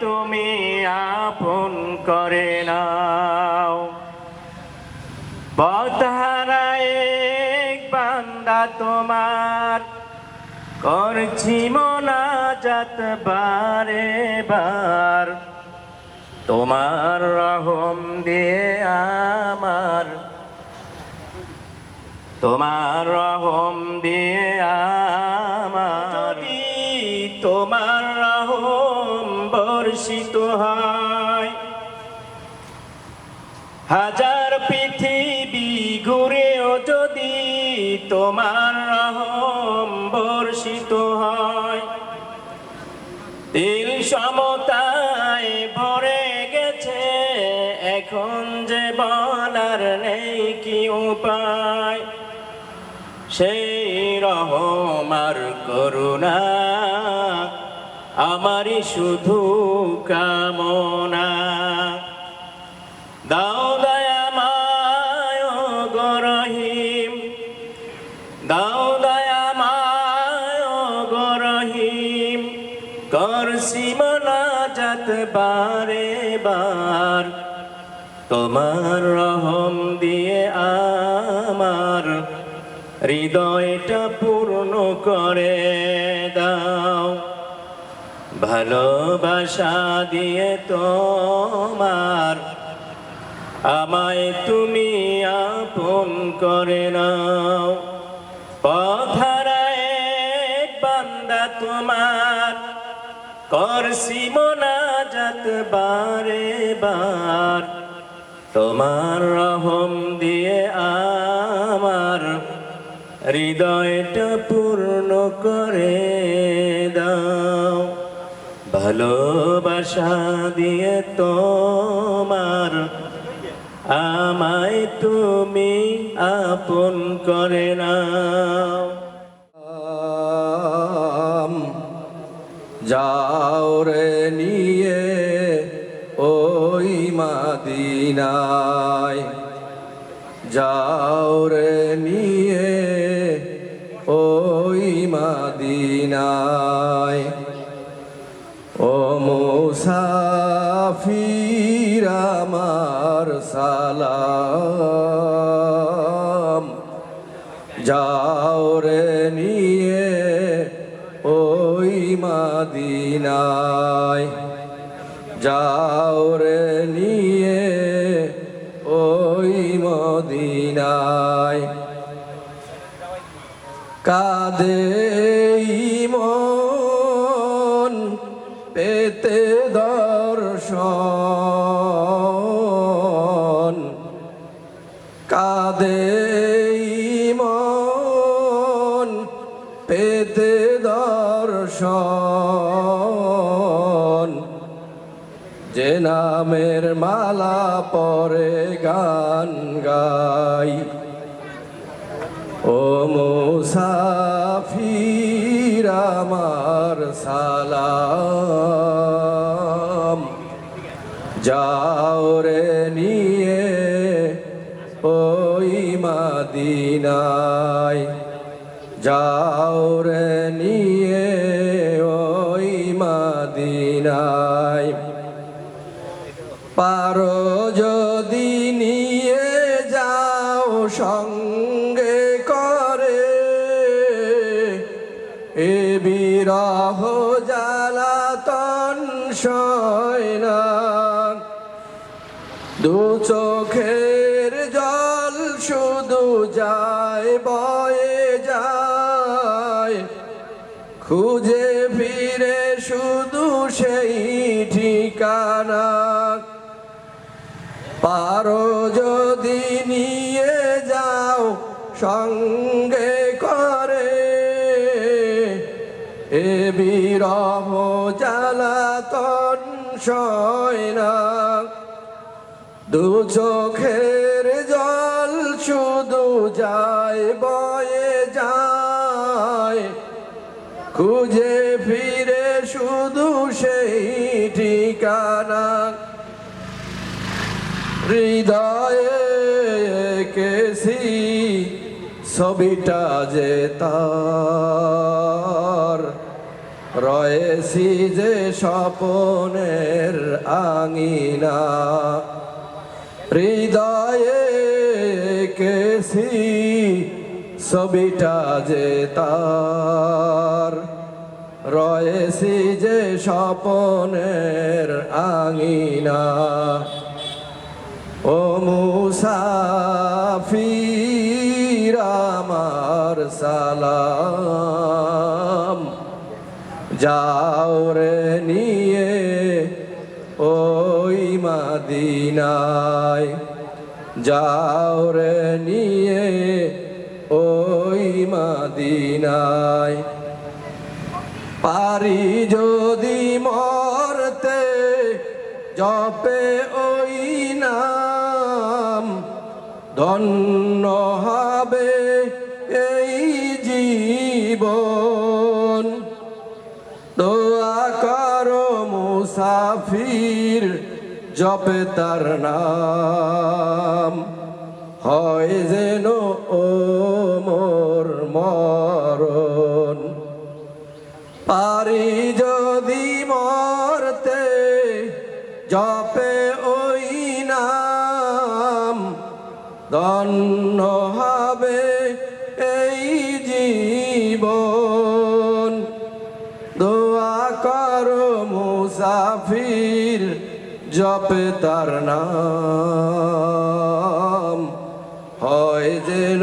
তুমি আপন করে নাও। পথহারা এক বান্দা তোমার, করছি মোনাজাত বারে বার। তোমার রহম দিয়ে আমার, তোমার রহম দিয়ে আমার, তোমার রহম বর্ষিত হয়। হাজার পৃথিবী ঘুরেও যদি তোমার রহম বর্ষিত হয়, তিল সমতায় ভরে গেছে, এখন যে বলার নেই কি উপায়। সেই রহম আর করুণা আমারই শুধু কামনা। দাও দয়াময় গো রহিম, দাও দয়াময় গো রহিম, করছি মোনাজাত বারে বার। তোমার রহম দিয়ে আমার হৃদয়টা পূর্ণ করে দাও। ভালোবাসা দিয়ে তোমার আমায় তুমি আপন করে নাও। পথহারা এক বান্দা তোমার, করছি মোনাজাত বারে বার। তোমার রহম দিয়ে আমার হৃদয়টা পূর্ণ করে দাও। ভালোবাসা দিয়ে তোমার আমায় তুমি আপন করে নাও। যাও রে নিয়ে ওই মদিনায়, যাও রে নিয়ে ওই মদিনায়। ও মুসাফির আমার সালাম, যাও রে নিয়ে ওই মদিনায়, যাও রে নিয়ে ওই মদিনায়। কাঁদে মন পেতে দর্শন, কাঁদে মন পেতে দর্শন। যে নামের মালা পরে গান গাই, ও মুসাফির আমার সালাম, যাও রে নিয়ে ওই মদিনায়, যাও রে নিয়ে ওই মদিনায়। পারো যদি নিয়ে যাও সঙ্গে করে, এ বিরহ জ্বালাতন সয় না। দু চোখের জল শুধু যায় বয়ে যায়, খুঁজে ফিরে শুধু সেই ঠিকানা। পারো যদি নিয়ে যাও সঙ্গে করে, এ বিরহ জ্বালাতন সয় না। দু চোখের জল শুধু যায় বয়ে যায়, খুঁজে ফিরে শুধু সেই ঠিকানা। হৃদয়ে এঁকেছি ছবিটা যে তার, রয়েছি যে স্বপনের আঙিনা, হৃদয়ে কেছি ছবিটা যে তার, রয়েছি যে স্বপনের আঙিনা। ও মুসাফির আমার সালাম, যাও রে নিয়ে ওই মদিনায়, যাও রে নিয়ে ওই মদিনায়। পারি যদি মরতে জপে ওই নাম, ধন্য হবে এই জীবন। দোয়া করো মুসাফির জপে তার নাম, হয় যেন ও মোর মরণ। পারি যদি মরতে জপে ওই নাম, ধন্য হবে এই জীবন। দোয়া করো মুসাফির জপে তার নাম, হয় যেন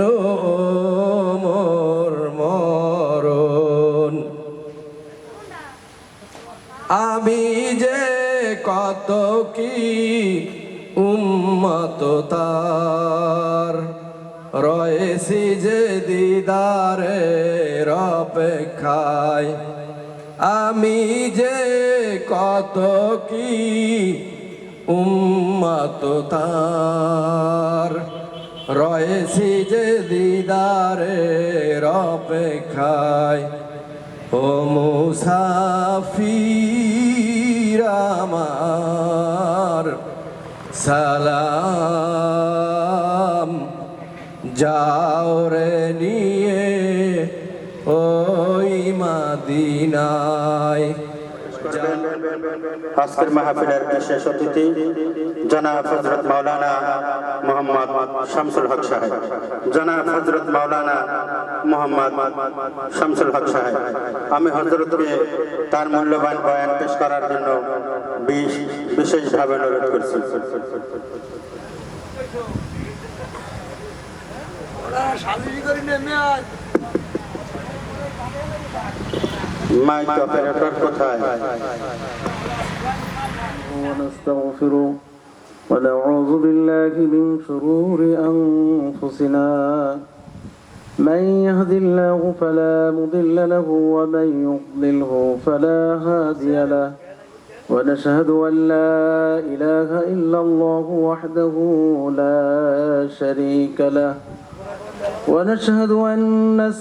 মোর মরণ। আমি যে কত কি উম্মত তার, রয়েছি যে দিদারের অপেক্ষায়। আমি যে কত কি উম্মত তার, রয়েছি যে দিদারের অপেক্ষায়। ও মুসাফির আমার সালাম, যাও রে নিয়ে ওই মদিনায়। আজকের মাহফিলের বিশেষ অতিথি জনাব হযরত মাওলানা মোহাম্মদ শামসুল হক সাহেব। জনাব হযরত মাওলানা মোহাম্মদ শামসুল হক সাহেব, আমি হযরতকে তার মূল্যবান বয়ান পেশ করার জন্য বিশেষভাবে অনুরোধ করছি। মাইক অপারেটর কোথায়? ونستغفره ونعوذ بالله من شرور أنفسنا، من يهد الله فلا مضل له ومن يضلله فلا هادي له، ونشهد أن لا إله إلا الله وحده لا شريك له، ونشهد أن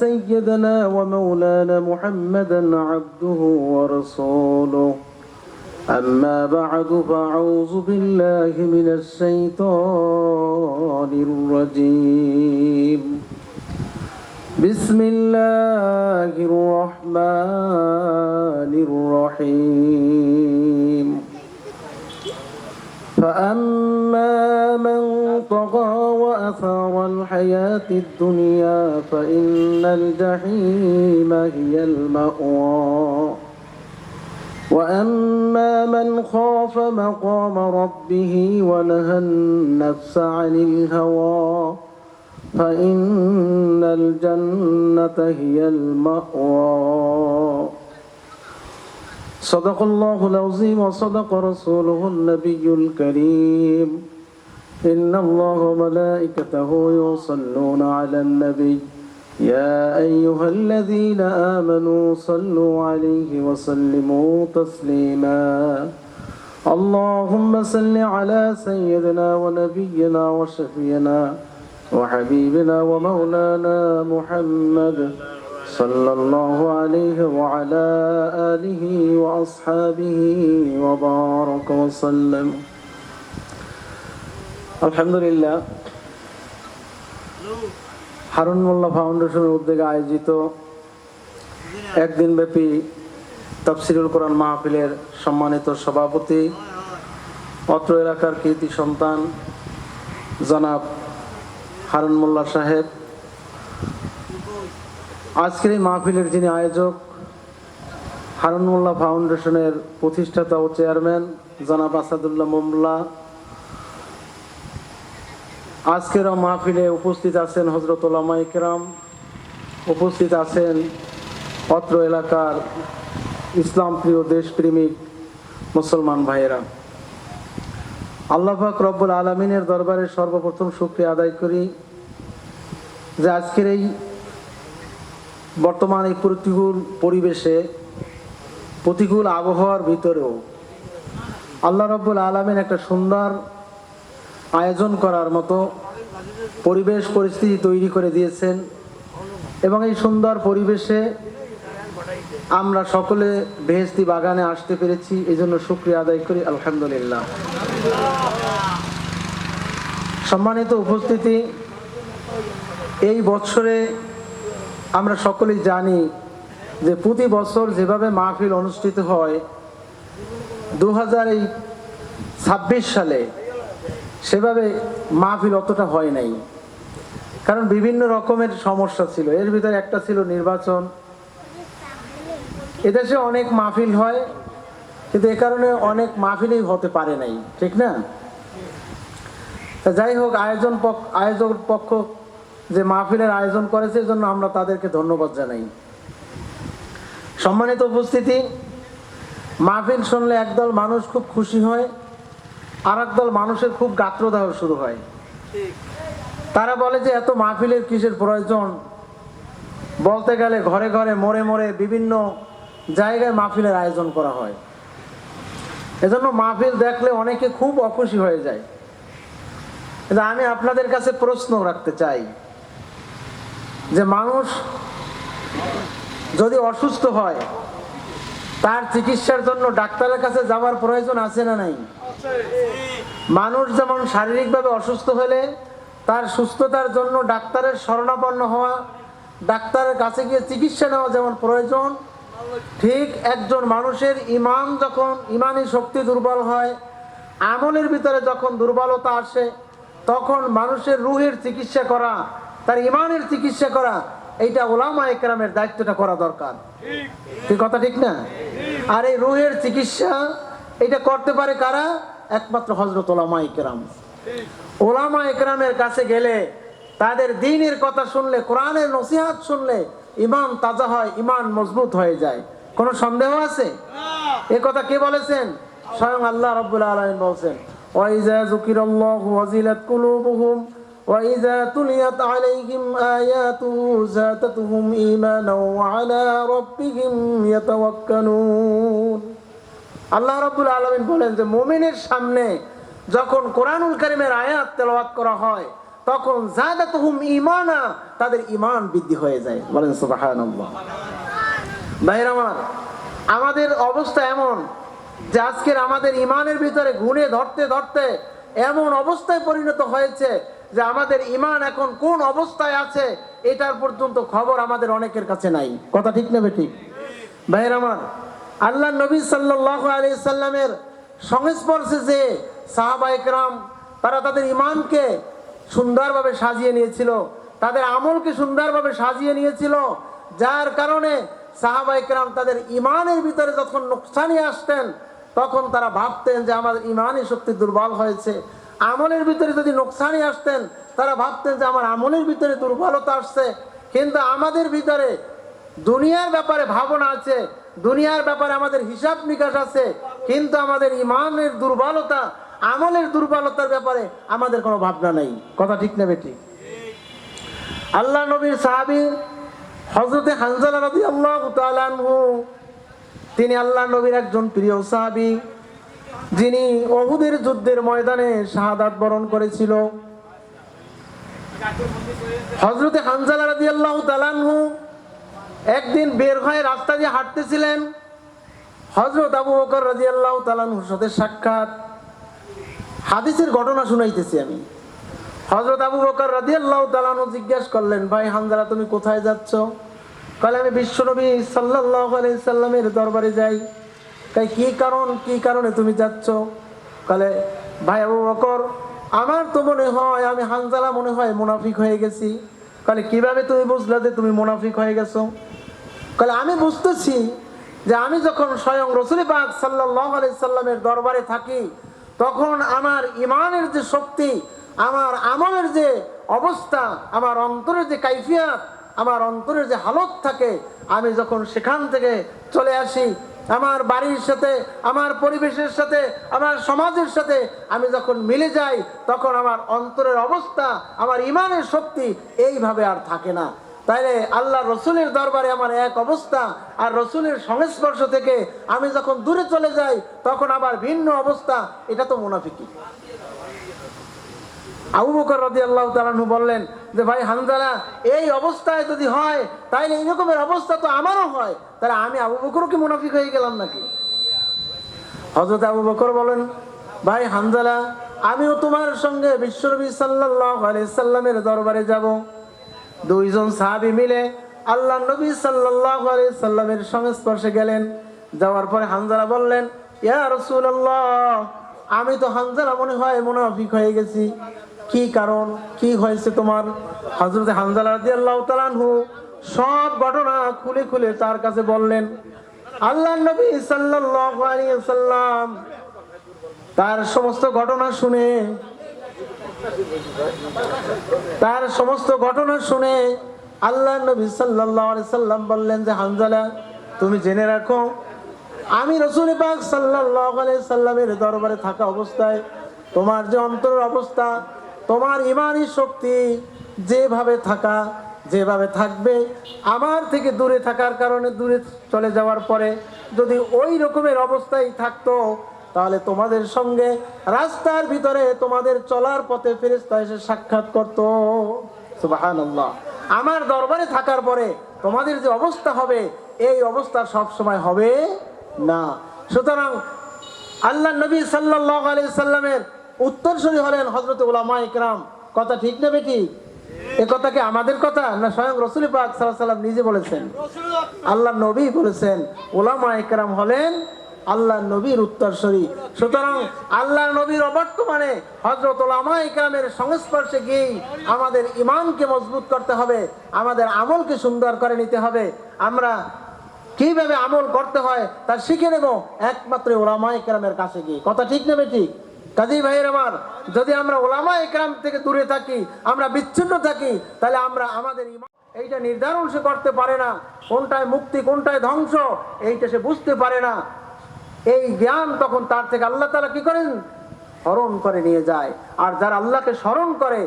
سيدنا ومولانا محمدا عبده ورسوله. أما بعد فأعوذ بالله من الشيطان الرجيم. بسم الله الرحمن الرحيم. فأما من طغى وأثار الحياة الدنيا فإن الجحيم هي المأوى، وأما من خاف مقام ربه ونهى النفس عن الهوى فإن الجنة هي المأوى. صدق الله العظيم وصدق رسوله النبي الكريم. إن الله وملائكته يصلون على النبي يا أيها الذين آمنوا صلوا عليه وسلموا تسليما. اللهم صل على سيدنا ونبينا وشفينا وحبيبنا ومولانا محمد صلى الله عليه وعلى آله وأصحابه وبارك وسلم. الحمد لله. হারুন মোল্লা ফাউন্ডেশনের উদ্যোগে আয়োজিত একদিনব্যাপী তাফসিরুল কোরআন মাহফিলের সম্মানিত সভাপতি, অত্র এলাকার কৃতি সন্তান জনাব হারুন মোল্লা সাহেব, আজকের এই মাহফিলের যিনি আয়োজক হারুন মোল্লা ফাউন্ডেশনের প্রতিষ্ঠাতা ও চেয়ারম্যান জনাব আসাদুল্লাহ মোল্লা, আজকের মাহফিলে উপস্থিত আছেন হযরত উলামায়ে কেরাম, উপস্থিত আছেন অত্র এলাকার ইসলাম প্রিয় দেশপ্রেমিক মুসলমান ভাইয়েরা। আল্লাহ পাক রব্বুল আলামিনের দরবারে সর্বপ্রথম শুকরিয়া আদায় করি যে আজকের এই বর্তমান এই প্রতিকূল পরিবেশে, প্রতিকূল আবহাওয়ার ভিতরেও আল্লাহ রব্বুল আলামিন একটা সুন্দর আয়োজন করার মতো পরিবেশ পরিস্থিতি তৈরি করে দিয়েছেন এবং এই সুন্দর পরিবেশে আমরা সকলে বেহেশতি বাগানে আসতে পেরেছি, এই জন্য শুকরিয়া আদায় করি আলহামদুলিল্লাহ। সম্মানিত উপস্থিতি, এই বছরে আমরা সকলেই জানি যে প্রতি বছর যেভাবে মাহফিল অনুষ্ঠিত হয় 2026 সালে সেভাবে মাহফিল অতটা হয় নাই, কারণ বিভিন্ন রকমের সমস্যা ছিল। এর ভিতরে একটা ছিল নির্বাচন। এদেশে অনেক মাহফিল হয় কিন্তু এ কারণে অনেক মাহফিলই হতে পারে নাই, ঠিক না? যাই হোক, আয়োজক পক্ষ যে মাহফিলের আয়োজন করেছে জন্য আমরা তাদেরকে ধন্যবাদ জানাই। সম্মানিত উপস্থিতি, মাহফিল শুনলে একদল মানুষ খুব খুশি হয়, আর একদল মানুষের খুব গাত্রদাহ শুরু হয়। তারা বলে যে এত মাহফিলের কিসের প্রয়োজন? বলতে গেলে ঘরে ঘরে মোড়ে মোড়ে বিভিন্ন জায়গায় মাহফিলের আয়োজন করা হয়, এজন্য মাহফিল দেখলে অনেকে খুব অখুশি হয়ে যায়। কিন্তু আমি আপনাদের কাছে প্রশ্ন রাখতে চাই যে মানুষ যদি অসুস্থ হয় তার চিকিৎসার জন্য ডাক্তারের কাছে যাওয়ার প্রয়োজন আছে না নাই? মানুষ যেমন শারীরিকভাবে অসুস্থ হলে তার সুস্থতার জন্য ডাক্তারের শরণাপন্ন হওয়া, ডাক্তারের কাছে গিয়ে চিকিৎসা নেওয়া যেমন প্রয়োজন, ঠিক একজন মানুষের ইমান যখন ইমানি শক্তি দুর্বল হয়, আমলের ভিতরে যখন দুর্বলতা আসে, তখন মানুষের রুহের চিকিৎসা করা, তার ইমানের চিকিৎসা করা, এইটা উলামায়ে কেরামের দায়িত্বটা করা দরকার। কি কথা ঠিক না? আর এই রুহের চিকিৎসা এটা করতে পারে কারা? একমাত্র হযরত উলামায়ে কেরাম। উলামায়ে কেরামের কাছে গেলে, তাদের দ্বীনের কথা শুনলে, কোরআনের নসিহত শুনলে ইমান তাজা হয়, ইমান মজবুত হয়ে যায়। কোনো সন্দেহ আছে? এ কথা কে বলেছেন? স্বয়ং আল্লাহ রাব্বুল আলামিন বলেছেন, ওয়াইজা যুকিরাল্লাহু ওয়াজিলাত কুলুবুহুম ওয়াইজা তুলিয়াত আলাইহিম আয়াতুহু যাতাতুহুম ঈমানাও ওয়া আলা রাব্বিহিম ইয়াতাওয়াক্কালুন। আল্লাহ রাব্বুল আলামিন বলেন যে মুমিনের সামনে যখন কোরআনুল কারীমের আয়াত তেলাওয়াত করা হয় তখন যাদাতুহুম ঈমানা, তাদের ঈমান বৃদ্ধি হয়ে যায়। বলেন সুবহানাল্লাহ। ভাইরা আমার, আমাদের অবস্থা এমন যে আজকের আমাদের ঈমানের ভিতরে গুণে ধরতে ধরতে এমন অবস্থায় পরিণত হয়েছে যে আমাদের ঈমান এখন কোন অবস্থায় আছে এটার পর্যন্ত খবর আমাদের অনেকের কাছে নাই। কথা ঠিক না বেঠিক? ভাইরা আমার, আল্লাহ নবী সাল্লাল্লাহু আলাইহি সাল্লামের সংস্পর্শে যে সাহাবায়ে কেরাম, তারা তাদের ঈমানকে সুন্দরভাবে সাজিয়ে নিয়েছিল, তাদের আমলকে সুন্দরভাবে সাজিয়ে নিয়েছিল, যার কারণে সাহাবায়ে কেরাম তাদের ঈমানের ভিতরে যখন নুকসানি আসতেন তখন তারা ভাবতেন যে আমাদের ঈমানি শক্তি দুর্বল হয়েছে। আমলের ভিতরে যদি নুকসানি আসতেন তারা ভাবতেন যে আমার আমলের ভিতরে দুর্বলতা আসছে। কিন্তু আমাদের ভিতরে দুনিয়ার ব্যাপারে ভাবনা আছে, দুনিয়ার ব্যাপারে আমাদের হিসাব নিকাশ আছে, কিন্তু আমাদের ঈমানের দুর্বলতা, আমলের দুর্বলতার ব্যাপারে আমাদের কোনো ভাবনা নেই। কথা ঠিক না বেঠিক? আল্লাহ নবীর সাহাবী হযরতে হানজালা রাদিয়াল্লাহু তাআলা আনহু, তিনি আল্লাহ নবীর একজন প্রিয় সাহাবী, যিনি উহুদের যুদ্ধের ময়দানে শাহাদাত বরণ করেছিল। হযরতে হানজালা রাদিয়াল্লাহু তাআলা আনহু একদিন বের হয়ে রাস্তা দিয়ে হাঁটতেছিলেন। হযরত আবু বকর রাদিয়াল্লাহু তাআলা আনহুর সাথে সাক্ষাৎ। হাদিসের ঘটনা শুনাইতেছি আমি। হযরত আবু বকর রাদিয়াল্লাহু তাআলা আনহু জিজ্ঞেস করলেন, ভাই হানজালা তুমি কোথায় যাচ্ছ? কলে আমি বিশ্বনবী সাল্লাল্লাহু আলাইহি সাল্লামের দরবারে যাই। তাই কি কারণে তুমি যাচ্ছ? কলে ভাই আবু বকর, আমার তো মনে হয় আমি হানজালা মনে হয় মুনাফিক হয়ে গেছি। কলে কিভাবে তুমি বুঝলে যে তুমি মুনাফিক হয়ে গেছো? কলে আমি বুঝতেছি যে আমি যখন স্বয়ং রাসূল পাক সাল্লাল্লাহু আলাইহি সাল্লামের দরবারে থাকি, তখন আমার ইমানের যে শক্তি, আমার আমলের যে অবস্থা, আমার অন্তরের যে কাইফিয়াত, আমার অন্তরের যে হালত থাকে, আমি যখন সেখান থেকে চলে আসি, আমার বাড়ির সাথে, আমার পরিবেশের সাথে, আমার সমাজের সাথে আমি যখন মিলে যাই, তখন আমার অন্তরের অবস্থা, আমার ইমানের শক্তি এইভাবে আর থাকে না। তাইলে আল্লাহ রসুলের দরবারে আমার এক অবস্থা, আর রসুলের সংস্পর্শ থেকে আমি যখন দূরে চলে যাই তখন আবার ভিন্ন অবস্থা। এটা তো মুনাফিকি। আবু বকর রাদিয়াল্লাহু তাআলা আনহু বললেন যে ভাই হানজালা, এই অবস্থায় যদি হয় তাইলে এই রকমের অবস্থা তো আমারও হয়, তাহলে আমি আবু বকরও কি মুনাফিক হয়ে গেলাম নাকি? হযরত আবু বকর বলেন, ভাই হানজালা, আমিও তোমার সঙ্গে বিশ্বনবী সাল্লাল্লাহু আলাইহি সাল্লামের দরবারে যাব। দুইজন সাহাবী মিলে আল্লাহ নবী সাল্লাল্লাহু আলাইহি সাল্লামের সংস্পর্শে গেলেন। যাওয়ার পরে হানজালা বললেন, ইয়া রাসূলুল্লাহ, আমি তো হানজালা মনে হয় মুনাফিক হয়ে গেছি। কি কারণ, কি হয়েছে তোমার? হযরত হানজালা রাদিয়াল্লাহু তাআলা আনহু সব ঘটনা খুলে খুলে তার কাছে বললেন। আল্লাহ নবী সাল্লাল্লাহু আলাইহি ওয়াসাল্লাম তার সমস্ত ঘটনা শুনে আল্লাহ নবী সাল্লাল্লাহু আলাইহি সাল্লাম বললেন যে হানজালা, তুমি জেনে রাখো, আমি রাসূল পাক সাল্লাল্লাহু আলাইহি সাল্লামের দরবারে থাকা অবস্থায় তোমার যে অন্তরের অবস্থা, তোমার ইমানি শক্তি যেভাবে থাকবে, আমার থেকে দূরে থাকার কারণে দূরে চলে যাওয়ার পরে যদি ওই রকমের অবস্থায় থাকতো, তাহলে তোমাদের সঙ্গে রাস্তার ভিতরে তোমাদের চলার পথে ফেরেশতা এসে সাক্ষাৎ করতো। সুবহানাল্লাহ। আমার দরবারে থাকার পরে তোমাদের যে অবস্থা হবে, এই অবস্থা সব সময় হবে না। সুতরাং আল্লাহ নবী সাল্লাল্লাহু আলাইহি সাল্লামের উত্তরসূরি হলেন হযরত উলামায়ে কেরাম। কথা ঠিক না বেটি? এ কথা কি আমাদের কথা না স্বয়ং রাসূল পাক সাল্লাল্লাহু আলাইহি সাল্লাম নিজে বলেছেন? আল্লাহ নবী বলেছেন উলামায়ে কেরাম হলেন আল্লাহ নবীর উত্তরসূরি। সুতরাং আল্লাহ নবীর অবর্তমানে হযরত উলামায়ে কেরামের সংস্পর্শে গিয়ে আমাদের ঈমানকে মজবুত করতে হবে, আমাদের আমলকে সুন্দর করে নিতে হবে। আমরা কিভাবে আমল করতে হয় তা শিখে নেব একমাত্র উলামায়ে কেরামের কাছে গিয়ে। কথা ঠিক না বেটি? কাজী ভাইয়ের আমার, যদি আমরা উলামায়ে কেরাম থেকে দূরে থাকি, আমরা বিচ্ছিন্ন থাকি, তাহলে আমরা আমাদের ঈমান এইটা নির্ধারণ সে করতে পারে না। কোনটায় মুক্তি, কোনটায় ধ্বংস, এইটা সে বুঝতে পারে না। এই জ্ঞান তখন তার থেকে আল্লাহ তাআলা কি করেন? হরণ করে নিয়ে যায়। আর যারা আল্লাহকে স্মরণ করে,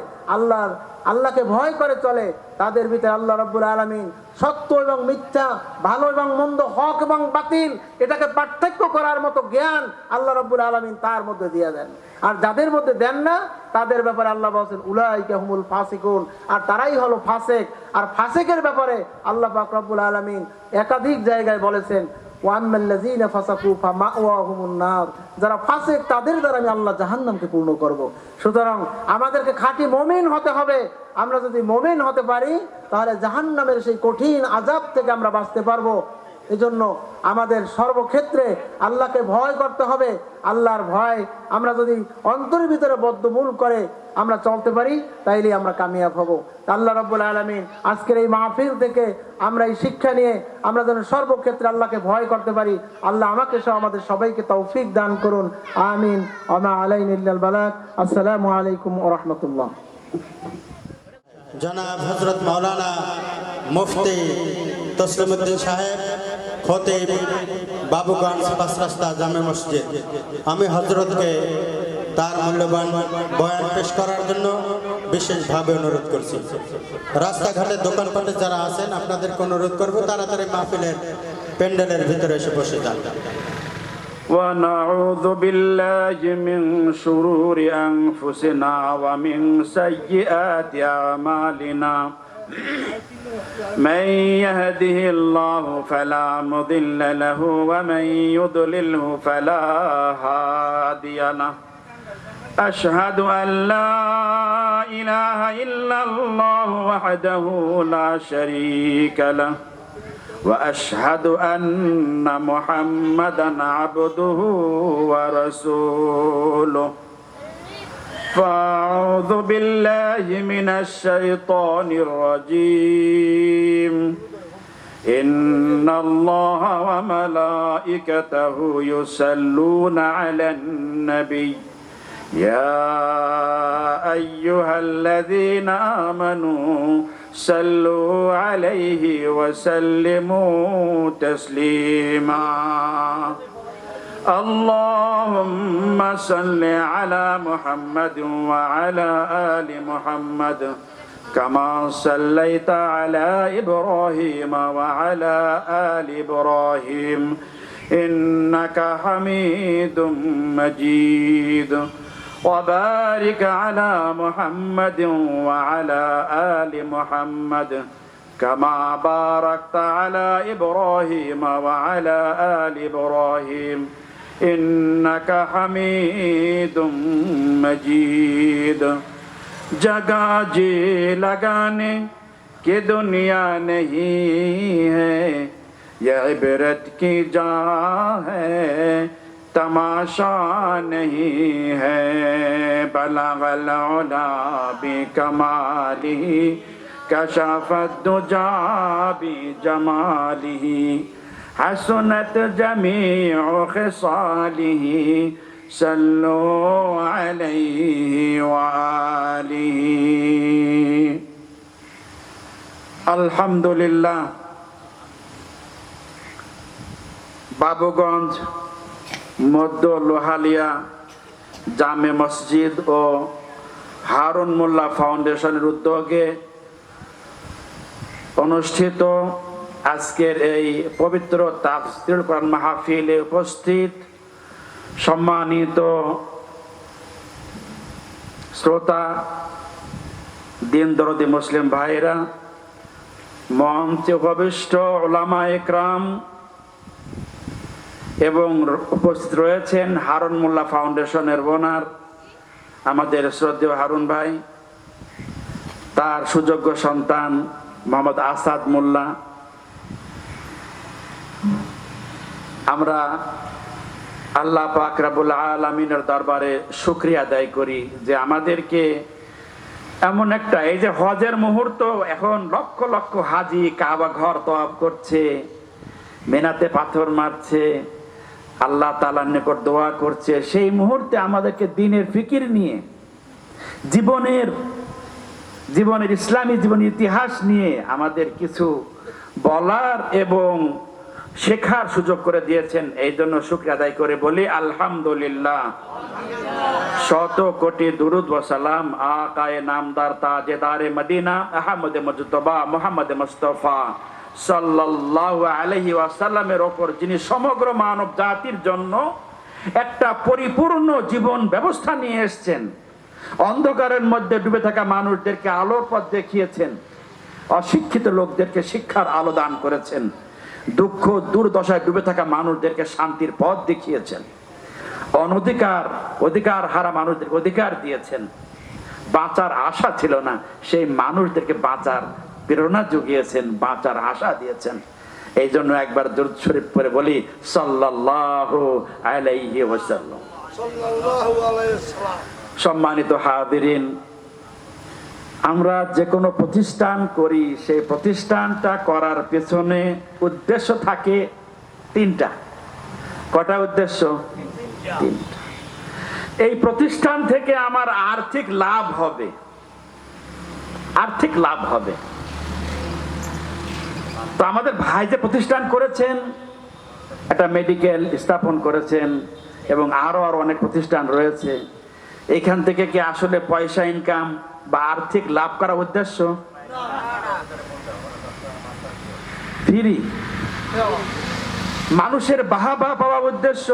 আল্লাহকে ভয় করে চলে, তাদের ভিতরে আল্লাহ রাব্বুল আলামিন সত্য এবং মিথ্যা, ভালো এবং মন্দ, হক এবং বাতিল, এটাকে পার্থক্য করার মতো জ্ঞান আল্লাহ রাব্বুল আলামিন তার মধ্যে দিয়ে দেন। আর যাদের মধ্যে দেন না, তাদের ব্যাপারে আল্লাহ বলেন উলাইকা হুমুল ফাসিকুন, আর তারাই হলো ফাসেক। আর ফাসেকের ব্যাপারে আল্লাহ পাক রব্বুল আলামিন একাধিক জায়গায় বলেছেন ওয়াম্মাল্লাযীনা ফাসাকু ফামাওয়াহুমুন নার, যারা ফাসেক তাদের দ্বারা আমি আল্লাহ জাহান্নামকে পূর্ণ করব। সুতরাং আমাদেরকে খাঁটি মুমিন হতে হবে। আমরা যদি মুমিন হতে পারি, তাহলে জাহান্নামের সেই কঠিন আযাব থেকে আমরা বাঁচতে পারবো। এজন্য আমাদের সর্বক্ষেত্রে আল্লাহকে ভয় করতে হবে। আল্লাহর ভয় আমরা যদি অন্তরের ভিতরে বদ্ধমূল করে আমরা চলতে পারি, তাইলে আমরা কামিয়াব হব। আল্লাহ রাব্বুল আলামিন আজকের এই মাহফিল থেকে আমরা এই শিক্ষা নিয়ে আমরা যেন সর্বক্ষেত্রে আল্লাহকে ভয় করতে পারি। আল্লাহ আমাকে সহ আমাদের সবাইকে তৌফিক দান করুন। আমিন। ওয়া মা আলাইনা ইল্লাল বালাগ। আসসালামু আলাইকুম ওয়া রাহমাতুল্লাহ। জনাব হযরত মাওলানা মুফতি তসলিমউদ্দিন সাহেব, খতিব, বাবুগঞ্জ ৫ রাস্তা জামে মসজিদ, আমি হযরতকে তার মূল্যবান বয়ান পেশ করার জন্য বিশেষভাবে অনুরোধ করছি। রাস্তাঘাটে দোকানপাটে যারা আছেন, আপনাদেরকে অনুরোধ করব তাড়াতাড়ি মাহফিলের প্যান্ডেলের ভিতরে এসে বসে যান। ونعوذ بالله من شرور أنفسنا ومن سيئات أعمالنا من يهده الله فلا مضل له ومن يضلله فلا هادي له أشهد أن لا إله إلا الله وحده لا شريك له وأشهد أن محمدا عبده ورسوله فأعوذ بالله من الشيطان الرجيم إن الله وملائكته يصلون على النبي يا أيها الذين آمنوا صلوا عليه وسلموا تسليما اللهم صل على محمد وعلى آل محمد كما صليت على إبراهيم وعلى آل إبراهيم إنك حميد مجيد وبارك على محمد وعلى آل محمد كما باركت على إبراهيم وعلى آل إبراهيم إنك حميد مجيد जगह जी लगाने की दुनिया नहीं है यह इबरत की जा है तमाशा नहीं है बलगल उला बिकमाली कशफत दुजा बिजमालिही हसनत जमीउ खिसालिही सल्लु अलैहि वालिहि अल्हम्दुलिल्लाह बाबूगंज मध्य लोहालिया जामे मस्जिद ও হারুন মোল্লা ফাউন্ডেশনের উদ্যোগে অনুষ্ঠিত আজকের এই পবিত্র তাফসীর কোরআন মাহফিলে উপস্থিত সম্মানিত শ্রোতা দিন দরদি মুসলিম ভাইরা মঞ্চে উপবিষ্ট উলামা ইকরাম এবং উপস্থিত রয়েছেন হারুন মোল্লা ফাউন্ডেশনের ওনার আমাদের শ্রদ্ধেয় হারুন ভাই, তার সুযোগ্য সন্তান মোহাম্মদ আসাদ মোল্লা। আমরা আল্লাহ পাক রব্বুল আলামিনের দরবারে শুকরিয়া আদায় করি যে আমাদেরকে এমন একটা, এই যে হজের মুহূর্ত, এখন লক্ষ লক্ষ হাজি কাবা ঘর তওয়াফ করছে, মিনাতে পাথর মারছে, আল্লাহ তাআলার নিকট দোয়া করছে, সেই মুহূর্তে আমাদেরকে দ্বীনের ফিকির নিয়ে জীবনের ইসলামী জীবনের ইতিহাস নিয়ে আমাদের কিছু বলার এবং শেখার সুযোগ করে দিয়েছেন। এই জন্য শুকরিয়া আদায় করে বলি আলহামদুলিল্লাহ। শত কোটি দুরুদ ওয়া সালাম আকায়ে নামদার তাজেদারে মদিনা আহমদ মুজতবা মুহাম্মদ মুস্তাফা সাল্লাল্লাহু আলাইহি ওয়াসাল্লামের উপর, যিনি সমগ্র মানব জাতির জন্য একটা পরিপূর্ণ জীবন ব্যবস্থা নিয়ে এসেছেন, অন্ধকারের মধ্যে ডুবে থাকা মানুষদেরকে আলোর পথ দেখিয়েছেন, অশিক্ষিত লোকদেরকে শিক্ষার আলো দান করেছেন, দুঃখ দুর্দশায় ডুবে থাকা মানুষদেরকে শান্তির পথ দেখিয়েছেন, অধিকার হারা মানুষদেরকে অধিকার দিয়েছেন, বাঁচার আশা ছিল না সেই মানুষদেরকে বাঁচার প্রেরণা জুগিয়েছেন, বাঁচার আশা দিয়েছেন। এই জন্য একবার দুরূদ শরীফ পড়ে বলি সাল্লাল্লাহু আলাইহি ওয়াসাল্লাম। সম্মানিত হাজিরিন, আমরা যে কোনো প্রতিষ্ঠান করি, সেই প্রতিষ্ঠানটা করার পেছনে উদ্দেশ্য থাকে তিনটা। কটা উদ্দেশ্য? তিনটা। এই প্রতিষ্ঠান থেকে আমার আর্থিক লাভ হবে, আর্থিক লাভ হবে। তো আমাদের ভাই যে প্রতিষ্ঠান করেছেন, একটা মেডিকেল স্থাপন করেছেন এবং আরো অনেক প্রতিষ্ঠান রয়েছে, এখান থেকে কি আসলে পয়সা ইনকাম বা আর্থিক লাভ করার উদ্দেশ্য? ফ্রি মানুষের বাহবা পাওয়ার উদ্দেশ্য,